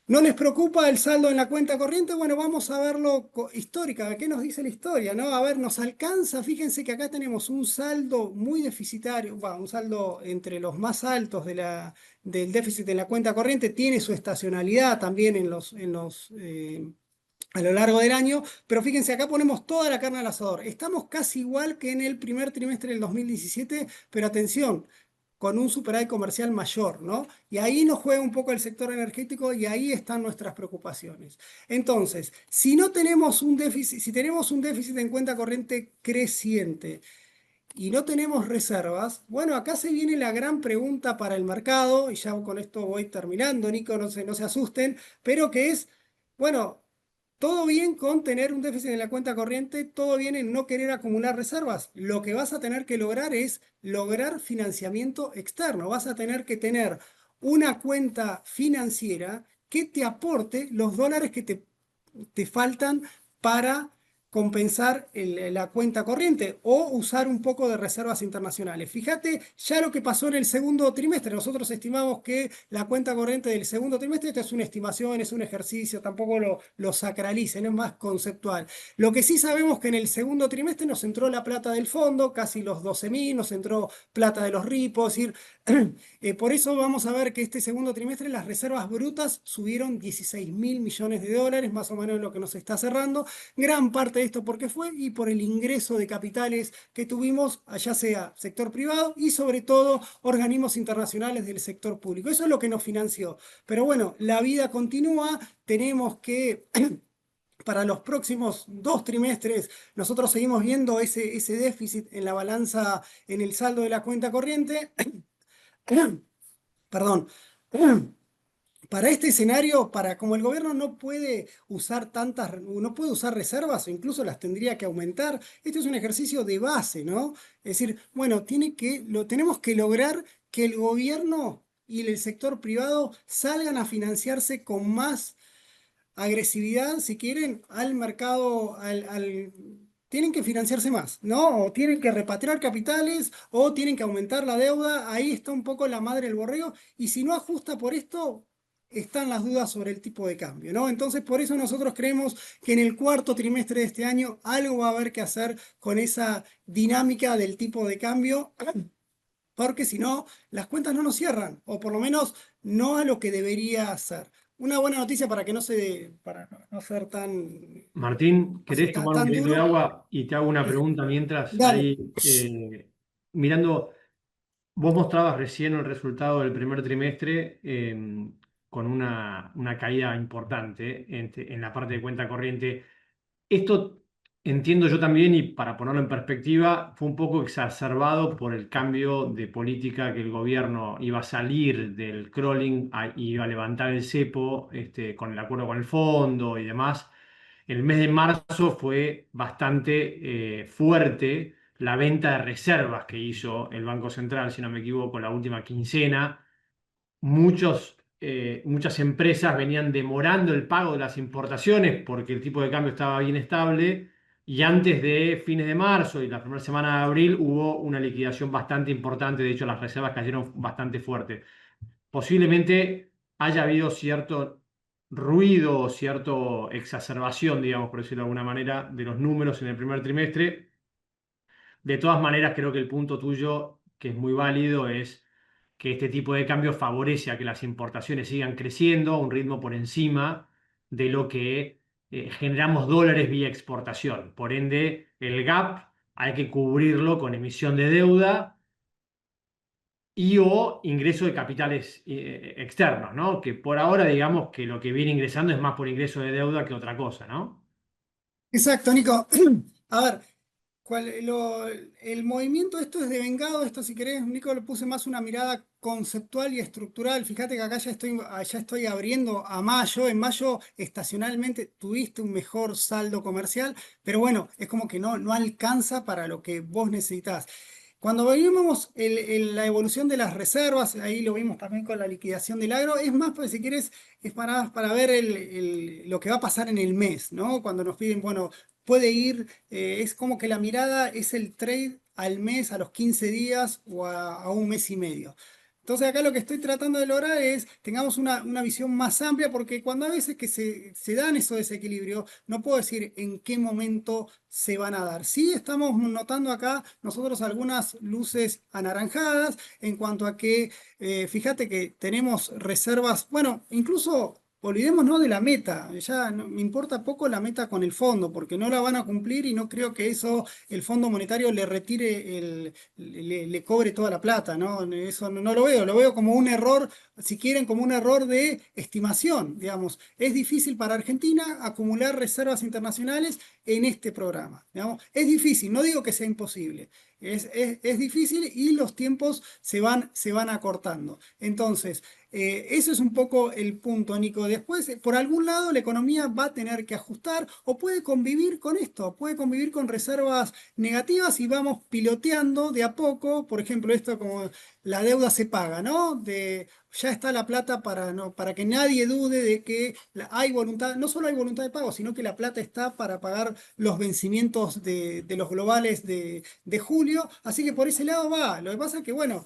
¿No les preocupa el saldo en la cuenta corriente? Bueno, vamos a verlo histórica. ¿Qué nos dice la historia? ¿No? A ver, nos alcanza. Fíjense que acá tenemos un saldo muy deficitario, un saldo entre los más altos del déficit en la cuenta corriente. Tiene su estacionalidad también a lo largo del año, pero fíjense, acá ponemos toda la carne al asador. Estamos casi igual que en el primer trimestre del 2017, pero atención, con un superávit comercial mayor, ¿no? Y ahí nos juega un poco el sector energético y ahí están nuestras preocupaciones. Entonces, si no tenemos un déficit, si tenemos un déficit en cuenta corriente creciente y no tenemos reservas, bueno, acá se viene la gran pregunta para el mercado, y ya con esto voy terminando, Nico, no se asusten, pero que es, bueno, todo bien con tener un déficit en la cuenta corriente, todo bien en no querer acumular reservas. Lo que vas a tener que lograr es lograr financiamiento externo. Vas a tener que tener una cuenta financiera que te aporte los dólares que te faltan para compensar la cuenta corriente o usar un poco de reservas internacionales. Fíjate ya lo que pasó en el segundo trimestre. Nosotros estimamos que la cuenta corriente del segundo trimestre, esto es una estimación, es un ejercicio, tampoco lo sacralicen, es más conceptual. Lo que sí sabemos que en el segundo trimestre nos entró la plata del fondo, casi los 12.000, nos entró plata de los ripos, es decir, por eso vamos a ver que este segundo trimestre las reservas brutas subieron 16.000 millones de dólares, más o menos lo que nos está cerrando. Gran parte de esto porque fue y por el ingreso de capitales que tuvimos, ya sea sector privado y sobre todo organismos internacionales del sector público. Eso es lo que nos financió. Pero bueno, la vida continúa, tenemos que... Para los próximos 2 trimestres, nosotros seguimos viendo ese déficit en la balanza, en el saldo de la cuenta corriente. Perdón. Para este escenario, como el gobierno no puede usar no puede usar reservas o incluso las tendría que aumentar, este es un ejercicio de base, ¿no? Es decir, bueno, tenemos que lograr que el gobierno y el sector privado salgan a financiarse con más agresividad, si quieren, al mercado, tienen que financiarse más, ¿no? O tienen que repatriar capitales o tienen que aumentar la deuda. Ahí está un poco la madre del borrego. Y si no ajusta por esto, están las dudas sobre el tipo de cambio, ¿no? Entonces, por eso nosotros creemos que en el cuarto trimestre de este año algo va a haber que hacer con esa dinámica del tipo de cambio, porque si no, las cuentas no nos cierran, o por lo menos no a lo que debería ser. Una buena noticia para no ser tan, Martín, no sé, ¿querés tomar un tan poquito de duro. agua? Y te hago una pregunta mientras Dale. ahí, mirando, vos mostrabas recién el resultado del primer trimestre con una caída importante en la parte de cuenta corriente. Esto entiendo yo también, y para ponerlo en perspectiva, fue un poco exacerbado por el cambio de política que el gobierno iba a salir del crawling, iba a levantar el cepo con el acuerdo con el fondo y demás. El mes de marzo fue bastante fuerte la venta de reservas que hizo el Banco Central, si no me equivoco, la última quincena. muchas empresas venían demorando el pago de las importaciones porque el tipo de cambio estaba bien estable y antes de fines de marzo y la primera semana de abril hubo una liquidación bastante importante, de hecho las reservas cayeron bastante fuerte. Posiblemente haya habido cierto ruido o cierta exacerbación, digamos, por decirlo de alguna manera, de los números en el primer trimestre. De todas maneras, creo que el punto tuyo, que es muy válido, es que este tipo de cambio favorece a que las importaciones sigan creciendo a un ritmo por encima de lo que generamos dólares vía exportación. Por ende, el gap hay que cubrirlo con emisión de deuda y o ingreso de capitales externos, ¿no? Que por ahora digamos que lo que viene ingresando es más por ingreso de deuda que otra cosa, ¿no? Exacto, Nico. A ver, el movimiento, esto es de vengado, esto si querés, Nico, le puse más una mirada conceptual y estructural. Fíjate que acá ya estoy abriendo a mayo. En mayo estacionalmente tuviste un mejor saldo comercial, pero bueno, es como que no alcanza para lo que vos necesitas. Cuando vimos la evolución de las reservas, ahí lo vimos también con la liquidación del agro, es más, pues si quieres, es para ver lo que va a pasar en el mes, ¿no? Cuando nos piden, bueno, puede ir, es como que la mirada es el trade al mes, a los 15 días o a un mes y medio. Entonces acá lo que estoy tratando de lograr es tengamos una visión más amplia porque cuando a veces que se dan esos desequilibrios, no puedo decir en qué momento se van a dar. Sí estamos notando acá nosotros algunas luces anaranjadas en cuanto a que, fíjate que tenemos reservas, bueno, incluso... Olvidémonos de la meta, ya me importa poco la meta con el fondo, porque no la van a cumplir y no creo que eso el Fondo Monetario le retire le cobre toda la plata, ¿no? Eso no lo veo, lo veo como un error, si quieren, como un error de estimación, digamos. Es difícil para Argentina acumular reservas internacionales en este programa, digamos. Es difícil, no digo que sea imposible. Es difícil y los tiempos se van acortando. Entonces, eso es un poco el punto, Nico. Después, por algún lado, la economía va a tener que ajustar o puede convivir con esto, puede convivir con reservas negativas y vamos piloteando de a poco. Por ejemplo, esto como la deuda se paga, ¿no? Ya está la plata para que nadie dude de que hay voluntad, no solo hay voluntad de pago, sino que la plata está para pagar los vencimientos de los globales de julio. Así que por ese lado va. Lo que pasa es que, bueno,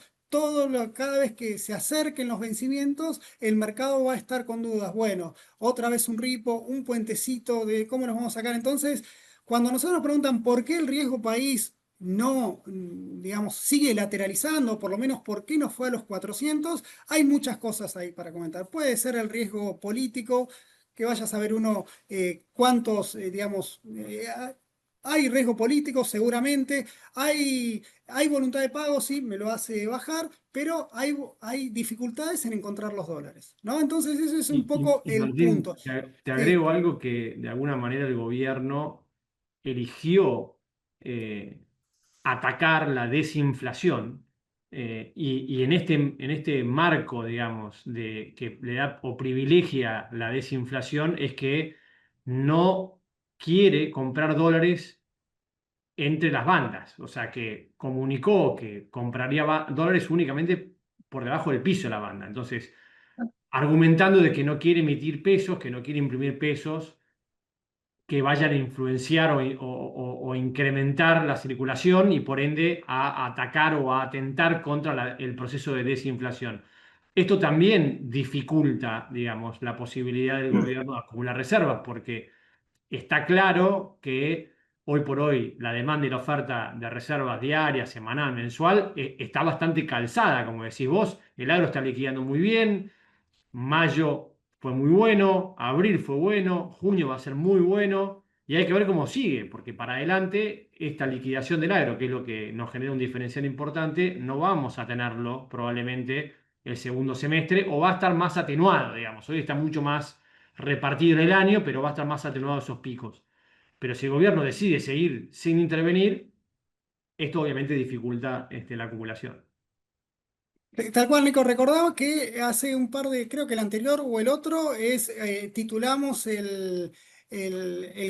cada vez que se acerquen los vencimientos, el mercado va a estar con dudas. Bueno, otra vez un ripo, un puentecito de cómo nos vamos a sacar. Entonces, cuando nosotros nos preguntan por qué el riesgo país no, digamos, sigue lateralizando, por lo menos por qué no fue a los 400, hay muchas cosas ahí para comentar. Puede ser el riesgo político, que vaya a saber uno cuántos, digamos, hay riesgo político seguramente, hay voluntad de pago, sí, me lo hace bajar, pero hay dificultades en encontrar los dólares, ¿no? Entonces ese es un poco Y el Martín, punto. te Sí. agrego algo que de alguna manera el gobierno eligió eh, atacar la desinflación y en este marco, digamos, de que le da o privilegia la desinflación es que no quiere comprar dólares entre las bandas, o sea que comunicó que compraría dólares únicamente por debajo del piso de la banda. Entonces, argumentando de que no quiere emitir pesos, que no quiere imprimir pesos que vayan a influenciar o incrementar la circulación y por ende a atacar o a atentar contra el proceso de desinflación. Esto también dificulta, digamos, la posibilidad del gobierno de acumular reservas, porque está claro que hoy por hoy la demanda y la oferta de reservas diaria, semanal, mensual, está bastante calzada, como decís vos, el agro está liquidando muy bien. Mayo fue muy bueno, abril fue bueno, junio va a ser muy bueno y hay que ver cómo sigue, porque para adelante esta liquidación del agro, que es lo que nos genera un diferencial importante, no vamos a tenerlo probablemente el segundo semestre o va a estar más atenuado, digamos. Hoy está mucho más repartido en el año, pero va a estar más atenuado esos picos. Pero si el gobierno decide seguir sin intervenir, esto obviamente dificulta la acumulación. Tal cual, Nico, recordaba que hace un par de, creo que el anterior o el otro, titulamos el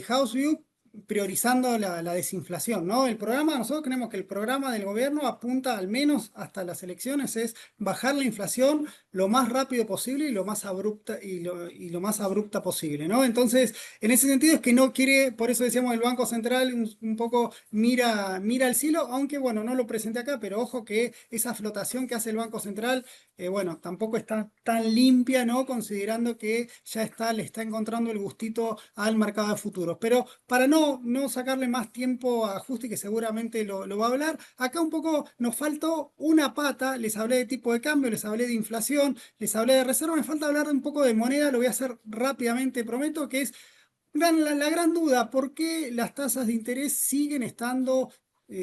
House View priorizando la desinflación, ¿no? Nosotros creemos que el programa del gobierno apunta al menos hasta las elecciones es bajar la inflación lo más rápido posible y lo más abrupta y lo más abrupta posible, ¿no? Entonces, en ese sentido es que no quiere, por eso decíamos el Banco Central un poco mira al cielo, aunque bueno, no lo presenté acá, pero ojo que esa flotación que hace el Banco Central, bueno, tampoco está tan limpia, ¿no? Considerando que ya le está encontrando el gustito al mercado de futuros. Pero para no sacarle más tiempo a Justi, que seguramente lo va a hablar, acá un poco nos faltó una pata, les hablé de tipo de cambio, les hablé de inflación, les hablé de reserva, me falta hablar un poco de moneda, lo voy a hacer rápidamente, prometo, que es la gran duda, ¿por qué las tasas de interés siguen estando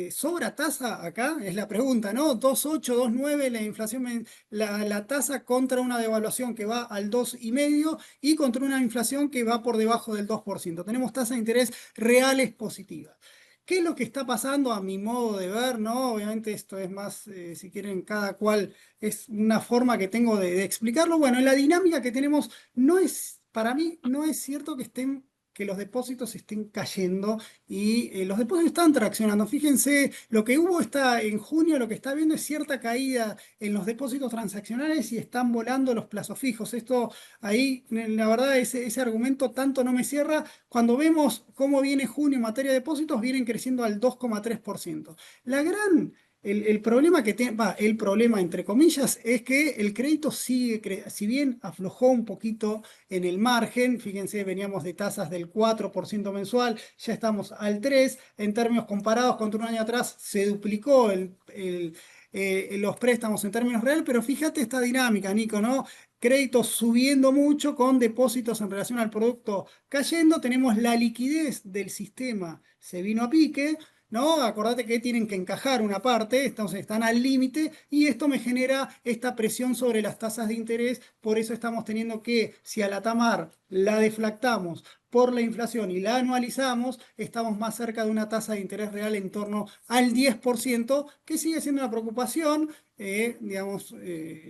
sobra tasa acá? Es la pregunta, ¿no? 2,8, 2,9 la inflación, la tasa contra una devaluación que va al 2,5 y contra una inflación que va por debajo del 2%. Tenemos tasas de interés reales positivas. ¿Qué es lo que está pasando a mi modo de ver, ¿no? Obviamente esto es más, si quieren, cada cual es una forma que tengo de explicarlo. Bueno, la dinámica que tenemos no es, para mí, no es cierto que los depósitos estén cayendo y los depósitos están traccionando. Fíjense, lo que hubo está en junio, lo que está viendo es cierta caída en los depósitos transaccionales y están volando los plazos fijos. Esto ahí, la verdad, ese argumento tanto no me cierra. Cuando vemos cómo viene junio en materia de depósitos, vienen creciendo al 2,3%. La gran el problema que tiene, el problema entre comillas, es que el crédito sigue, si bien aflojó un poquito en el margen, fíjense, veníamos de tasas del 4% mensual, ya estamos al 3%, en términos comparados contra un año atrás se duplicó los préstamos en términos reales, pero fíjate esta dinámica, Nico, ¿no? Créditos subiendo mucho con depósitos en relación al producto cayendo, tenemos la liquidez del sistema, se vino a pique, ¿no? Acordate que tienen que encajar una parte, entonces están al límite y esto me genera esta presión sobre las tasas de interés, por eso estamos teniendo que, si a la TAMAR la deflactamos por la inflación y la anualizamos, estamos más cerca de una tasa de interés real en torno al 10%, que sigue siendo una preocupación, digamos,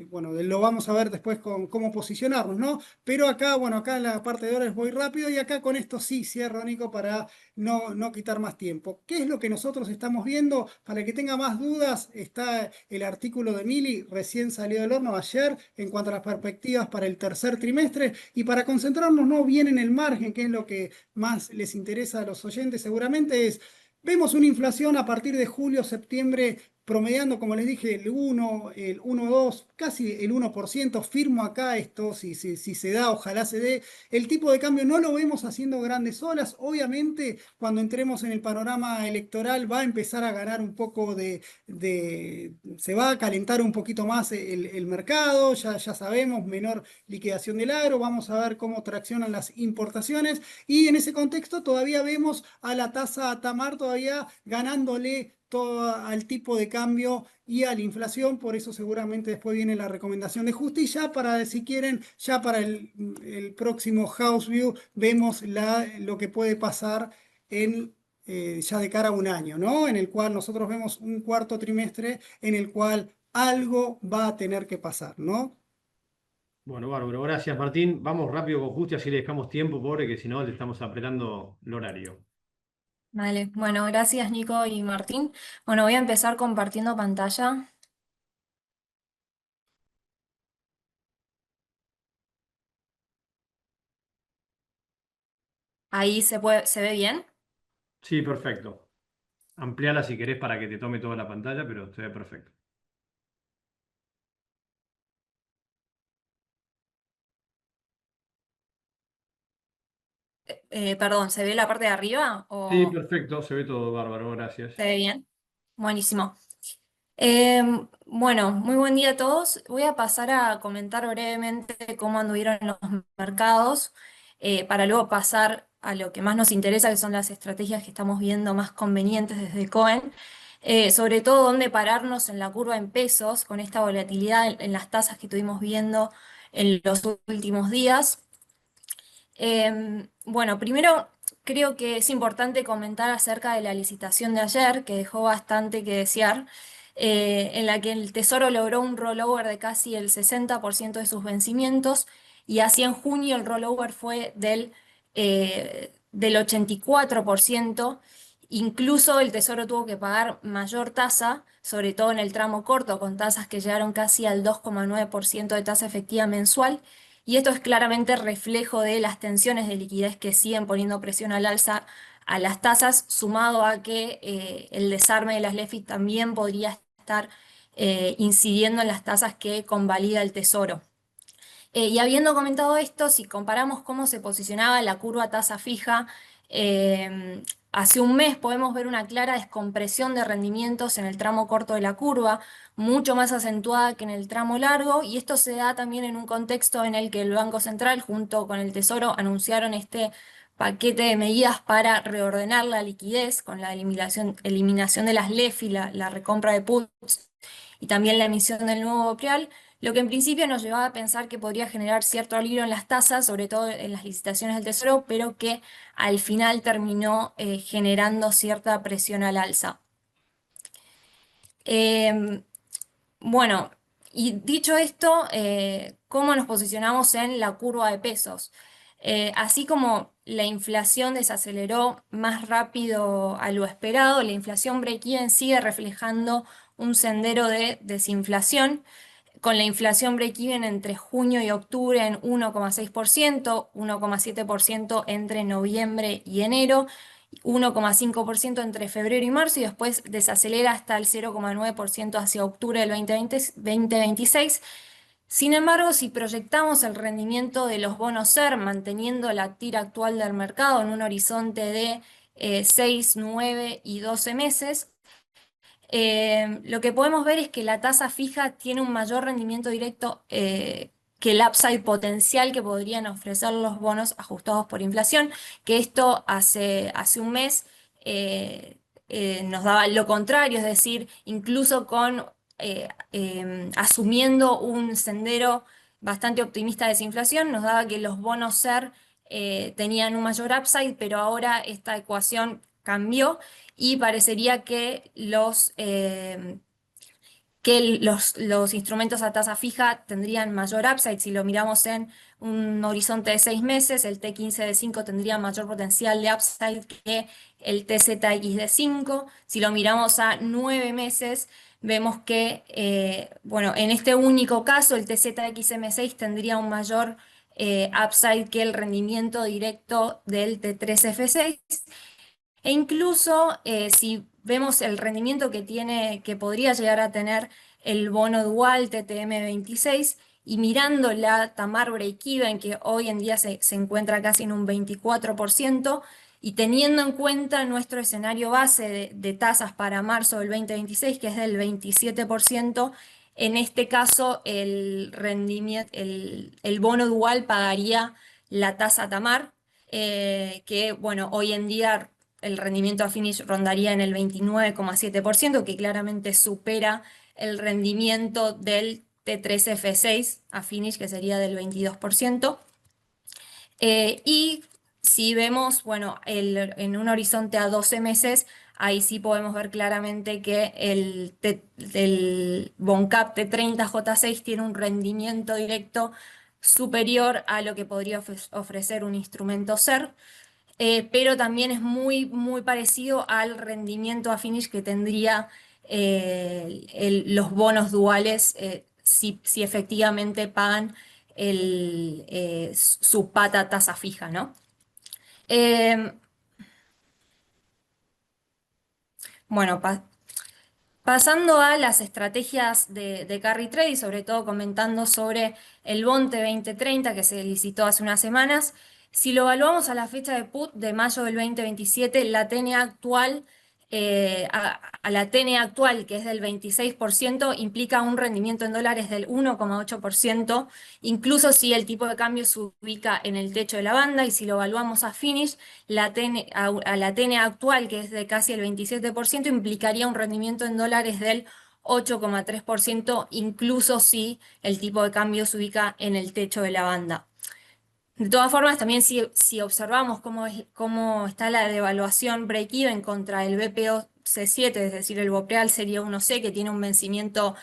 bueno, lo vamos a ver después con cómo posicionarnos, ¿no? Pero acá, bueno, acá en la parte de dólares voy rápido y acá con esto sí cierro, Nico, para no quitar más tiempo. ¿Qué es lo que nosotros estamos viendo? Para que tenga más dudas, está el artículo de Mili, recién salió del horno ayer, en cuanto a las perspectivas para el tercer trimestre, y para concentrarnos no bien en el margen, que es lo que más les interesa a los oyentes seguramente, vemos una inflación a partir de julio, septiembre, promediando, como les dije, el 1,2, casi el 1%. Firmo acá esto, si se da, ojalá se dé. El tipo de cambio no lo vemos haciendo grandes olas. Obviamente, cuando entremos en el panorama electoral va a empezar a ganar un poco se va a calentar un poquito más el mercado, ya sabemos, menor liquidación del agro, vamos a ver cómo traccionan las importaciones y en ese contexto todavía vemos a la tasa TAMAR todavía ganándole todo al tipo de cambio y a la inflación, por eso seguramente después viene la recomendación de justicia para, si quieren, ya para el próximo House View vemos lo que puede pasar ya de cara a un año, ¿no? En el cual nosotros vemos un cuarto trimestre en el cual algo va a tener que pasar, ¿no? Bueno, bárbaro, gracias Martín. Vamos rápido con Justi, así le dejamos tiempo, pobre, que si no le estamos apretando el horario. Vale, bueno, gracias Nico y Martín. Bueno, voy a empezar compartiendo pantalla. Ahí se ve bien. Sí, perfecto. Ampliala si querés para que te tome toda la pantalla, pero se ve perfecto. Perdón, ¿se ve la parte de arriba Sí, o perfecto, se ve todo bárbaro, gracias. se ve bien? Buenísimo. Bueno, muy buen día a todos. Voy a pasar a comentar brevemente cómo anduvieron los mercados, para luego pasar a lo que más nos interesa, que son las estrategias que estamos viendo más convenientes desde Cohen. Sobre todo dónde pararnos en la curva en pesos con esta volatilidad en las tasas que estuvimos viendo en los últimos días. Bueno, primero creo que es importante comentar acerca de la licitación de ayer, que dejó bastante que desear, en la que el Tesoro logró un rollover de casi el 60% de sus vencimientos y así en junio el rollover fue del 84%. Incluso el Tesoro tuvo que pagar mayor tasa, sobre todo en el tramo corto, con tasas que llegaron casi al 2,9% de tasa efectiva mensual. Y esto es claramente reflejo de las tensiones de liquidez que siguen poniendo presión al alza a las tasas, sumado a que el desarme de las LEFI también podría estar incidiendo en las tasas que convalida el Tesoro. Y habiendo comentado esto, si comparamos cómo se posicionaba la curva tasa fija, hace un mes podemos ver una clara descompresión de rendimientos en el tramo corto de la curva, mucho más acentuada que en el tramo largo, y esto se da también en un contexto en el que el Banco Central junto con el Tesoro anunciaron este paquete de medidas para reordenar la liquidez con la eliminación de las LEFI, la recompra de puts y también la emisión del nuevo BOPREAL, lo que en principio nos llevaba a pensar que podría generar cierto alivio en las tasas, sobre todo en las licitaciones del Tesoro, pero que al final terminó generando cierta presión al alza. Em, bueno, y dicho esto, ¿cómo nos posicionamos en la curva de pesos? Así como la inflación desaceleró más rápido a lo esperado, la inflación break-even sigue reflejando un sendero de desinflación, con la inflación break-even entre junio y octubre en 1,6%, 1,7% entre noviembre y enero, 1,5% entre febrero y marzo y después desacelera hasta el 0,9% hacia octubre del 2026. Sin embargo, si proyectamos el rendimiento de los bonos SER manteniendo la tira actual del mercado en un horizonte de 6, 9 y 12 meses, lo que podemos ver es que la tasa fija tiene un mayor rendimiento directo que el upside potencial que podrían ofrecer los bonos ajustados por inflación, que esto hace un mes nos daba lo contrario, es decir, incluso con asumiendo un sendero bastante optimista de desinflación, nos daba que los bonos SER tenían un mayor upside, pero ahora esta ecuación cambió y parecería que los instrumentos a tasa fija tendrían mayor upside. Si lo miramos en un horizonte de 6 meses, el T15 de 5 tendría mayor potencial de upside que el TZX de 5. Si lo miramos a 9 meses, vemos que, bueno, en este único caso, el TZXM6 tendría un mayor upside que el rendimiento directo del T3F6. E incluso si vemos el rendimiento que podría llegar a tener el bono dual TTM26 y mirando la Tamar Break-Even, que hoy en día se encuentra casi en un 24%, y teniendo en cuenta nuestro escenario base de tasas para marzo del 2026, que es del 27%, en este caso el bono dual pagaría la tasa Tamar, que bueno, hoy en día el rendimiento a finish rondaría en el 29,7%, que claramente supera el rendimiento del T3F6 a finish, que sería del 22%. Y si vemos, bueno, en un horizonte a 12 meses, ahí sí podemos ver claramente que el Boncap T30J6 tiene un rendimiento directo superior a lo que podría ofrecer un instrumento SER. Pero también es muy, muy parecido al rendimiento a finish que tendría los bonos duales si efectivamente pagan su pata tasa fija, ¿no? Eh, bueno, pasando a las estrategias de carry trade y sobre todo comentando sobre el Bonte 2030 que se licitó hace unas semanas, si lo evaluamos a la fecha de put de mayo del 2027, la TNA actual, a la TNA actual, que es del 26%, implica un rendimiento en dólares del 1,8%, incluso si el tipo de cambio se ubica en el techo de la banda, y si lo evaluamos a finish, a la TNA actual, que es de casi el 27%, implicaría un rendimiento en dólares del 8,3%, incluso si el tipo de cambio se ubica en el techo de la banda. De todas formas, también si observamos cómo está la devaluación break-even contra el BPO C7, es decir, el BOPREAL sería 1C, que tiene un vencimiento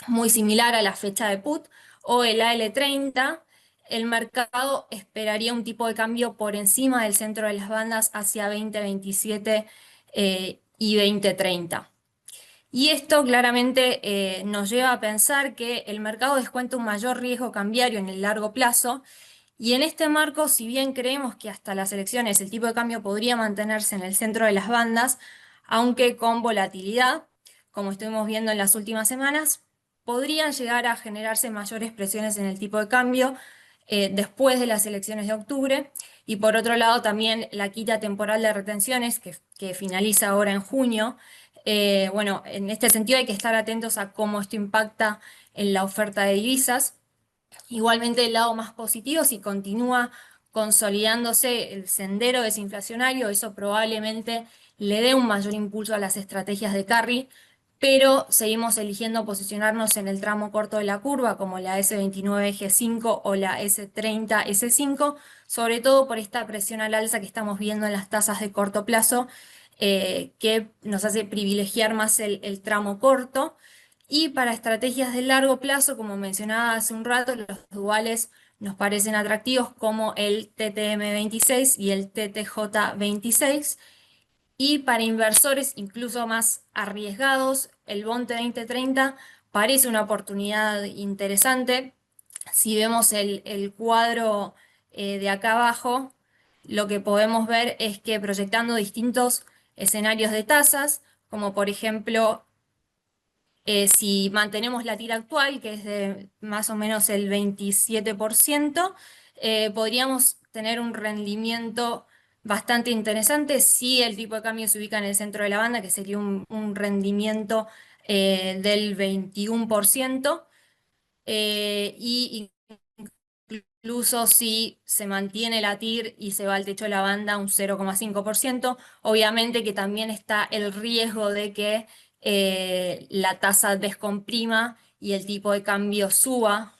muy similar a la fecha de put, o el AL30, el mercado esperaría un tipo de cambio por encima del centro de las bandas hacia 2027 y 2030. Y esto claramente nos lleva a pensar que el mercado descuenta un mayor riesgo cambiario en el largo plazo, y en este marco, si bien creemos que hasta las elecciones el tipo de cambio podría mantenerse en el centro de las bandas, aunque con volatilidad, como estuvimos viendo en las últimas semanas, podrían llegar a generarse mayores presiones en el tipo de cambio después de las elecciones de octubre. Y por otro lado, también la quita temporal de retenciones, que finaliza ahora en junio. Bueno, en este sentido hay que estar atentos a cómo esto impacta en la oferta de divisas. Igualmente, el lado más positivo, si continúa consolidándose el sendero desinflacionario, eso probablemente le dé un mayor impulso a las estrategias de carry, pero seguimos eligiendo posicionarnos en el tramo corto de la curva, como la S29G5 o la S30S5, sobre todo por esta presión al alza que estamos viendo en las tasas de corto plazo, que nos hace privilegiar más el tramo corto. Y para estrategias de largo plazo, como mencionaba hace un rato, los duales nos parecen atractivos como el TTM26 y el TTJ26. Y para inversores incluso más arriesgados, el Bond 2030 parece una oportunidad interesante. Si vemos el cuadro de acá abajo, lo que podemos ver es que proyectando distintos escenarios de tasas, como por ejemplo si mantenemos la tira actual, que es de más o menos el 27%, podríamos tener un rendimiento bastante interesante si el tipo de cambio se ubica en el centro de la banda, que sería un rendimiento del 21%, y incluso si se mantiene la TIR y se va al techo de la banda un 0,5%, obviamente que también está el riesgo de que la tasa descomprima y el tipo de cambio suba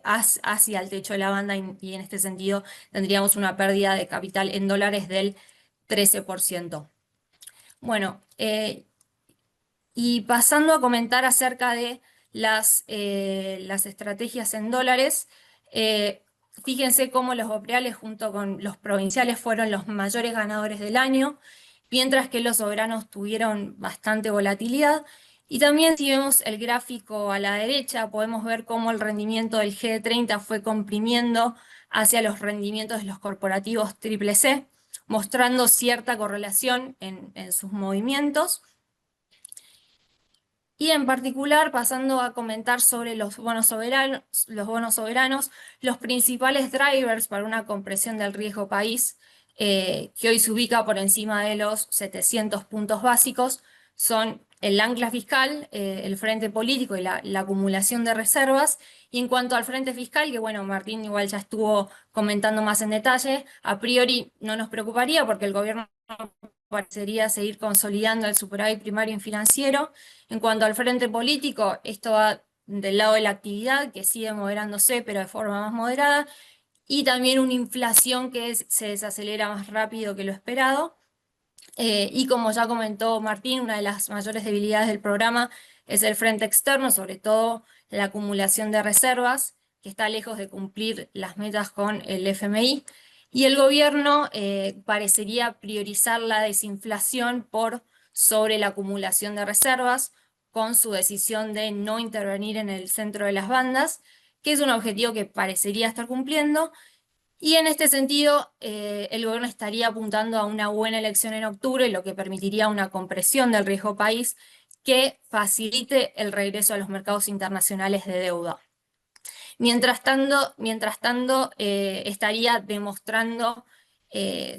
hacia el techo de la banda, y en este sentido tendríamos una pérdida de capital en dólares del 13%. Bueno, y pasando a comentar acerca de las estrategias en dólares, fíjense cómo los bopreales junto con los provinciales fueron los mayores ganadores del año, mientras que los soberanos tuvieron bastante volatilidad. Y también, si vemos el gráfico a la derecha, podemos ver cómo el rendimiento del G30 fue comprimiendo hacia los rendimientos de los corporativos triple C, mostrando cierta correlación en sus movimientos. Y en particular, pasando a comentar sobre los bonos soberanos, los principales drivers para una compresión del riesgo país, que hoy se ubica por encima de los 700 puntos básicos, son el ancla fiscal, el frente político y la acumulación de reservas. Y en cuanto al frente fiscal, que bueno, Martín igual ya estuvo comentando más en detalle, a priori no nos preocuparía porque el gobierno parecería seguir consolidando el superávit primario en financiero. En cuanto al frente político, esto va del lado de la actividad, que sigue moderándose, pero de forma más moderada, y también una inflación que se desacelera más rápido que lo esperado. Y como ya comentó Martín, una de las mayores debilidades del programa es el frente externo, sobre todo la acumulación de reservas, que está lejos de cumplir las metas con el FMI. Y el gobierno parecería priorizar la desinflación por sobre la acumulación de reservas, con su decisión de no intervenir en el centro de las bandas, que es un objetivo que parecería estar cumpliendo. Y en este sentido, el gobierno estaría apuntando a una buena elección en octubre, lo que permitiría una compresión del riesgo país que facilite el regreso a los mercados internacionales de deuda. Mientras tanto, estaría demostrando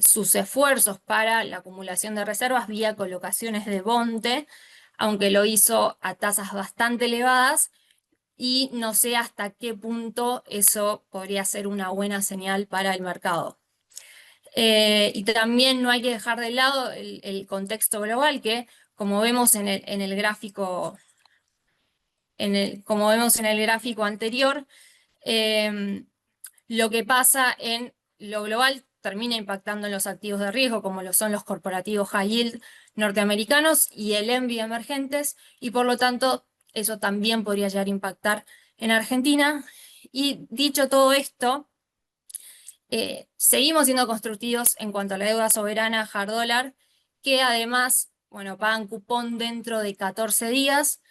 sus esfuerzos para la acumulación de reservas vía colocaciones de bonte, aunque lo hizo a tasas bastante elevadas, y no sé hasta qué punto eso podría ser una buena señal para el mercado. Y también no hay que dejar de lado el contexto global, que como vemos en el gráfico, como vemos en el gráfico anterior, lo que pasa en lo global termina impactando en los activos de riesgo, como lo son los corporativos high yield norteamericanos y el ENVI emergentes, y por lo tanto eso también podría llegar a impactar en Argentina. Y dicho todo esto, seguimos siendo constructivos en cuanto a la deuda soberana hard dólar, que además, bueno, pagan cupón dentro de 14 días.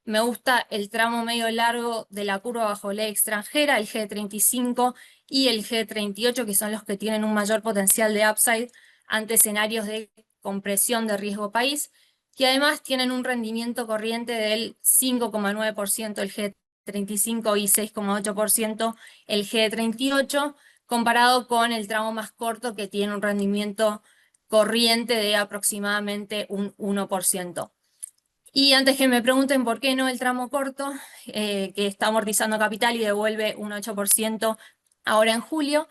Me gusta el tramo medio largo de la curva bajo ley extranjera, el G35 y el G38, que son los que tienen un mayor potencial de upside ante escenarios de compresión de riesgo país, que además tienen un rendimiento corriente del 5,9% el G35 y 6,8% el G38, comparado con el tramo más corto que tiene un rendimiento corriente de aproximadamente un 1%. Y antes que me pregunten por qué no el tramo corto, que está amortizando capital y devuelve un 8% ahora en julio,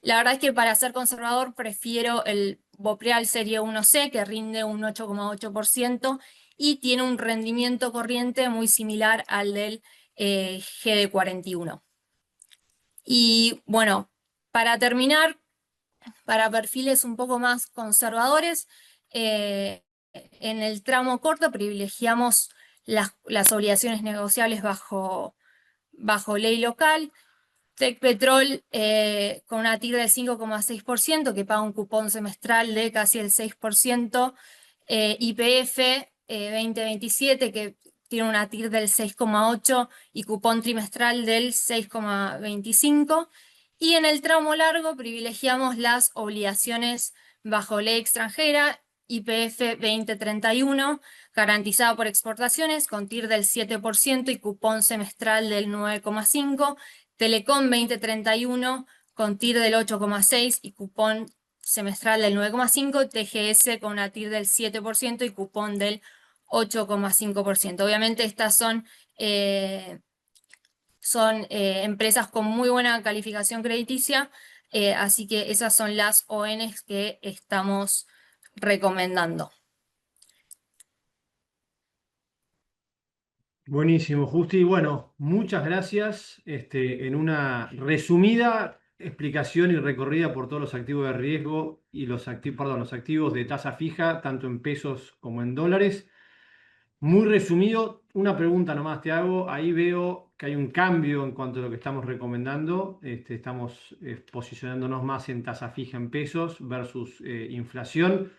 la verdad es que para ser conservador prefiero el Bopreal Serie 1C, que rinde un 8,8% y tiene un rendimiento corriente muy similar al del GD41. Y bueno, para terminar, para perfiles un poco más conservadores, en el tramo corto privilegiamos las obligaciones negociables bajo ley local. Tecpetrol con una TIR del 5,6% que paga un cupón semestral de casi el 6%. YPF 2027 que tiene una TIR del 6,8% y cupón trimestral del 6,25%. Y en el tramo largo privilegiamos las obligaciones bajo ley extranjera, YPF 2031, garantizada por exportaciones, con TIR del 7% y cupón semestral del 9,5%. Telecom 2031, con TIR del 8,6% y cupón semestral del 9,5%. TGS con una TIR del 7% y cupón del 8,5%. Obviamente estas son empresas con muy buena calificación crediticia, así que esas son las ONs que estamos recomendando. Buenísimo, Justi. Bueno, muchas gracias. En una resumida explicación y recorrida por todos los activos de riesgo y los activos de tasa fija, tanto en pesos como en dólares. Muy resumido, una pregunta nomás te hago. Ahí veo que hay un cambio en cuanto a lo que estamos recomendando. Estamos posicionándonos más en tasa fija en pesos versus inflación.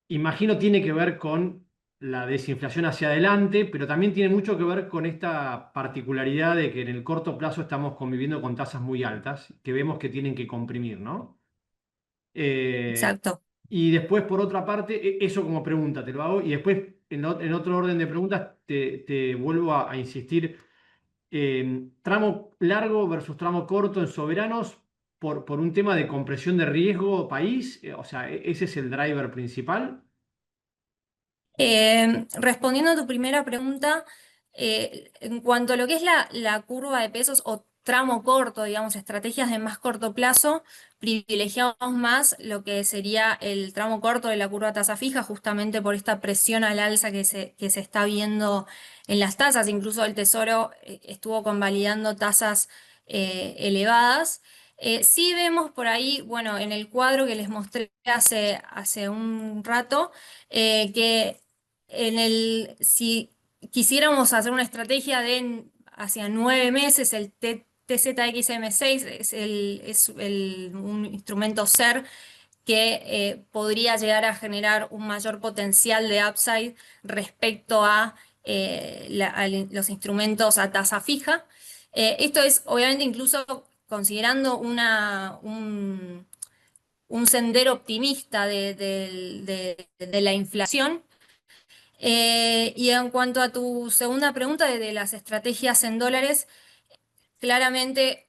Imagino tiene que ver con la desinflación hacia adelante, pero también tiene mucho que ver con esta particularidad de que en el corto plazo estamos conviviendo con tasas muy altas, que vemos que tienen que comprimir, ¿no? Eh, Exacto. y después, por otra parte, eso como pregunta te lo hago, y después, en otro orden de preguntas, te vuelvo a insistir. Tramo largo versus tramo corto en soberanos por un tema de compresión de riesgo país, o sea, ese es el driver principal. Respondiendo a tu primera pregunta, en cuanto a lo que es la curva de pesos o tramo corto, digamos, estrategias de más corto plazo, privilegiamos más lo que sería el tramo corto de la curva tasa fija, justamente por esta presión al alza que se está viendo en las tasas. Incluso el Tesoro estuvo convalidando tasas elevadas. Sí vemos por ahí, bueno, en el cuadro que les mostré hace un rato, que si quisiéramos hacer una estrategia de hacia 9 meses, el TZXM6 un instrumento SER que podría llegar a generar un mayor potencial de upside respecto a los instrumentos a tasa fija. Esto es obviamente incluso considerando un sendero optimista de la inflación. Y en cuanto a tu segunda pregunta de las estrategias en dólares, claramente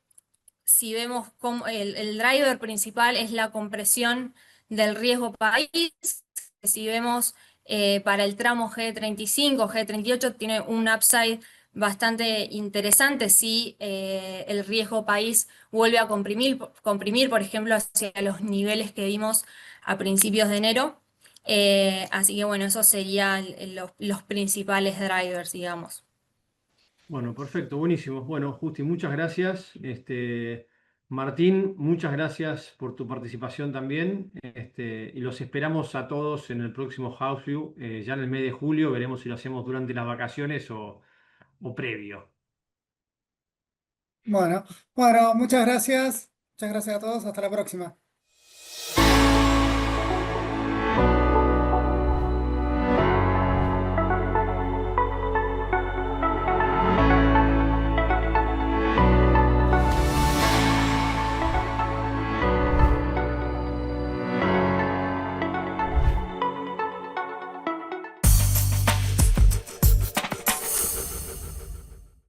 si vemos como el driver principal es la compresión del riesgo país. Si vemos para el tramo G35, G38 tiene un upside bastante interesante si el riesgo país vuelve a comprimir, por ejemplo, hacia los niveles que vimos a principios de enero. Así que bueno, esos serían los principales drivers, digamos. Bueno, perfecto, buenísimo. Bueno, Justi, muchas gracias. Martín, muchas gracias por tu participación también. Y los esperamos a todos en el próximo House View, ya en el mes de julio. Veremos si lo hacemos durante las vacaciones o previo. Bueno, bueno, muchas gracias. Muchas gracias a todos. Hasta la próxima.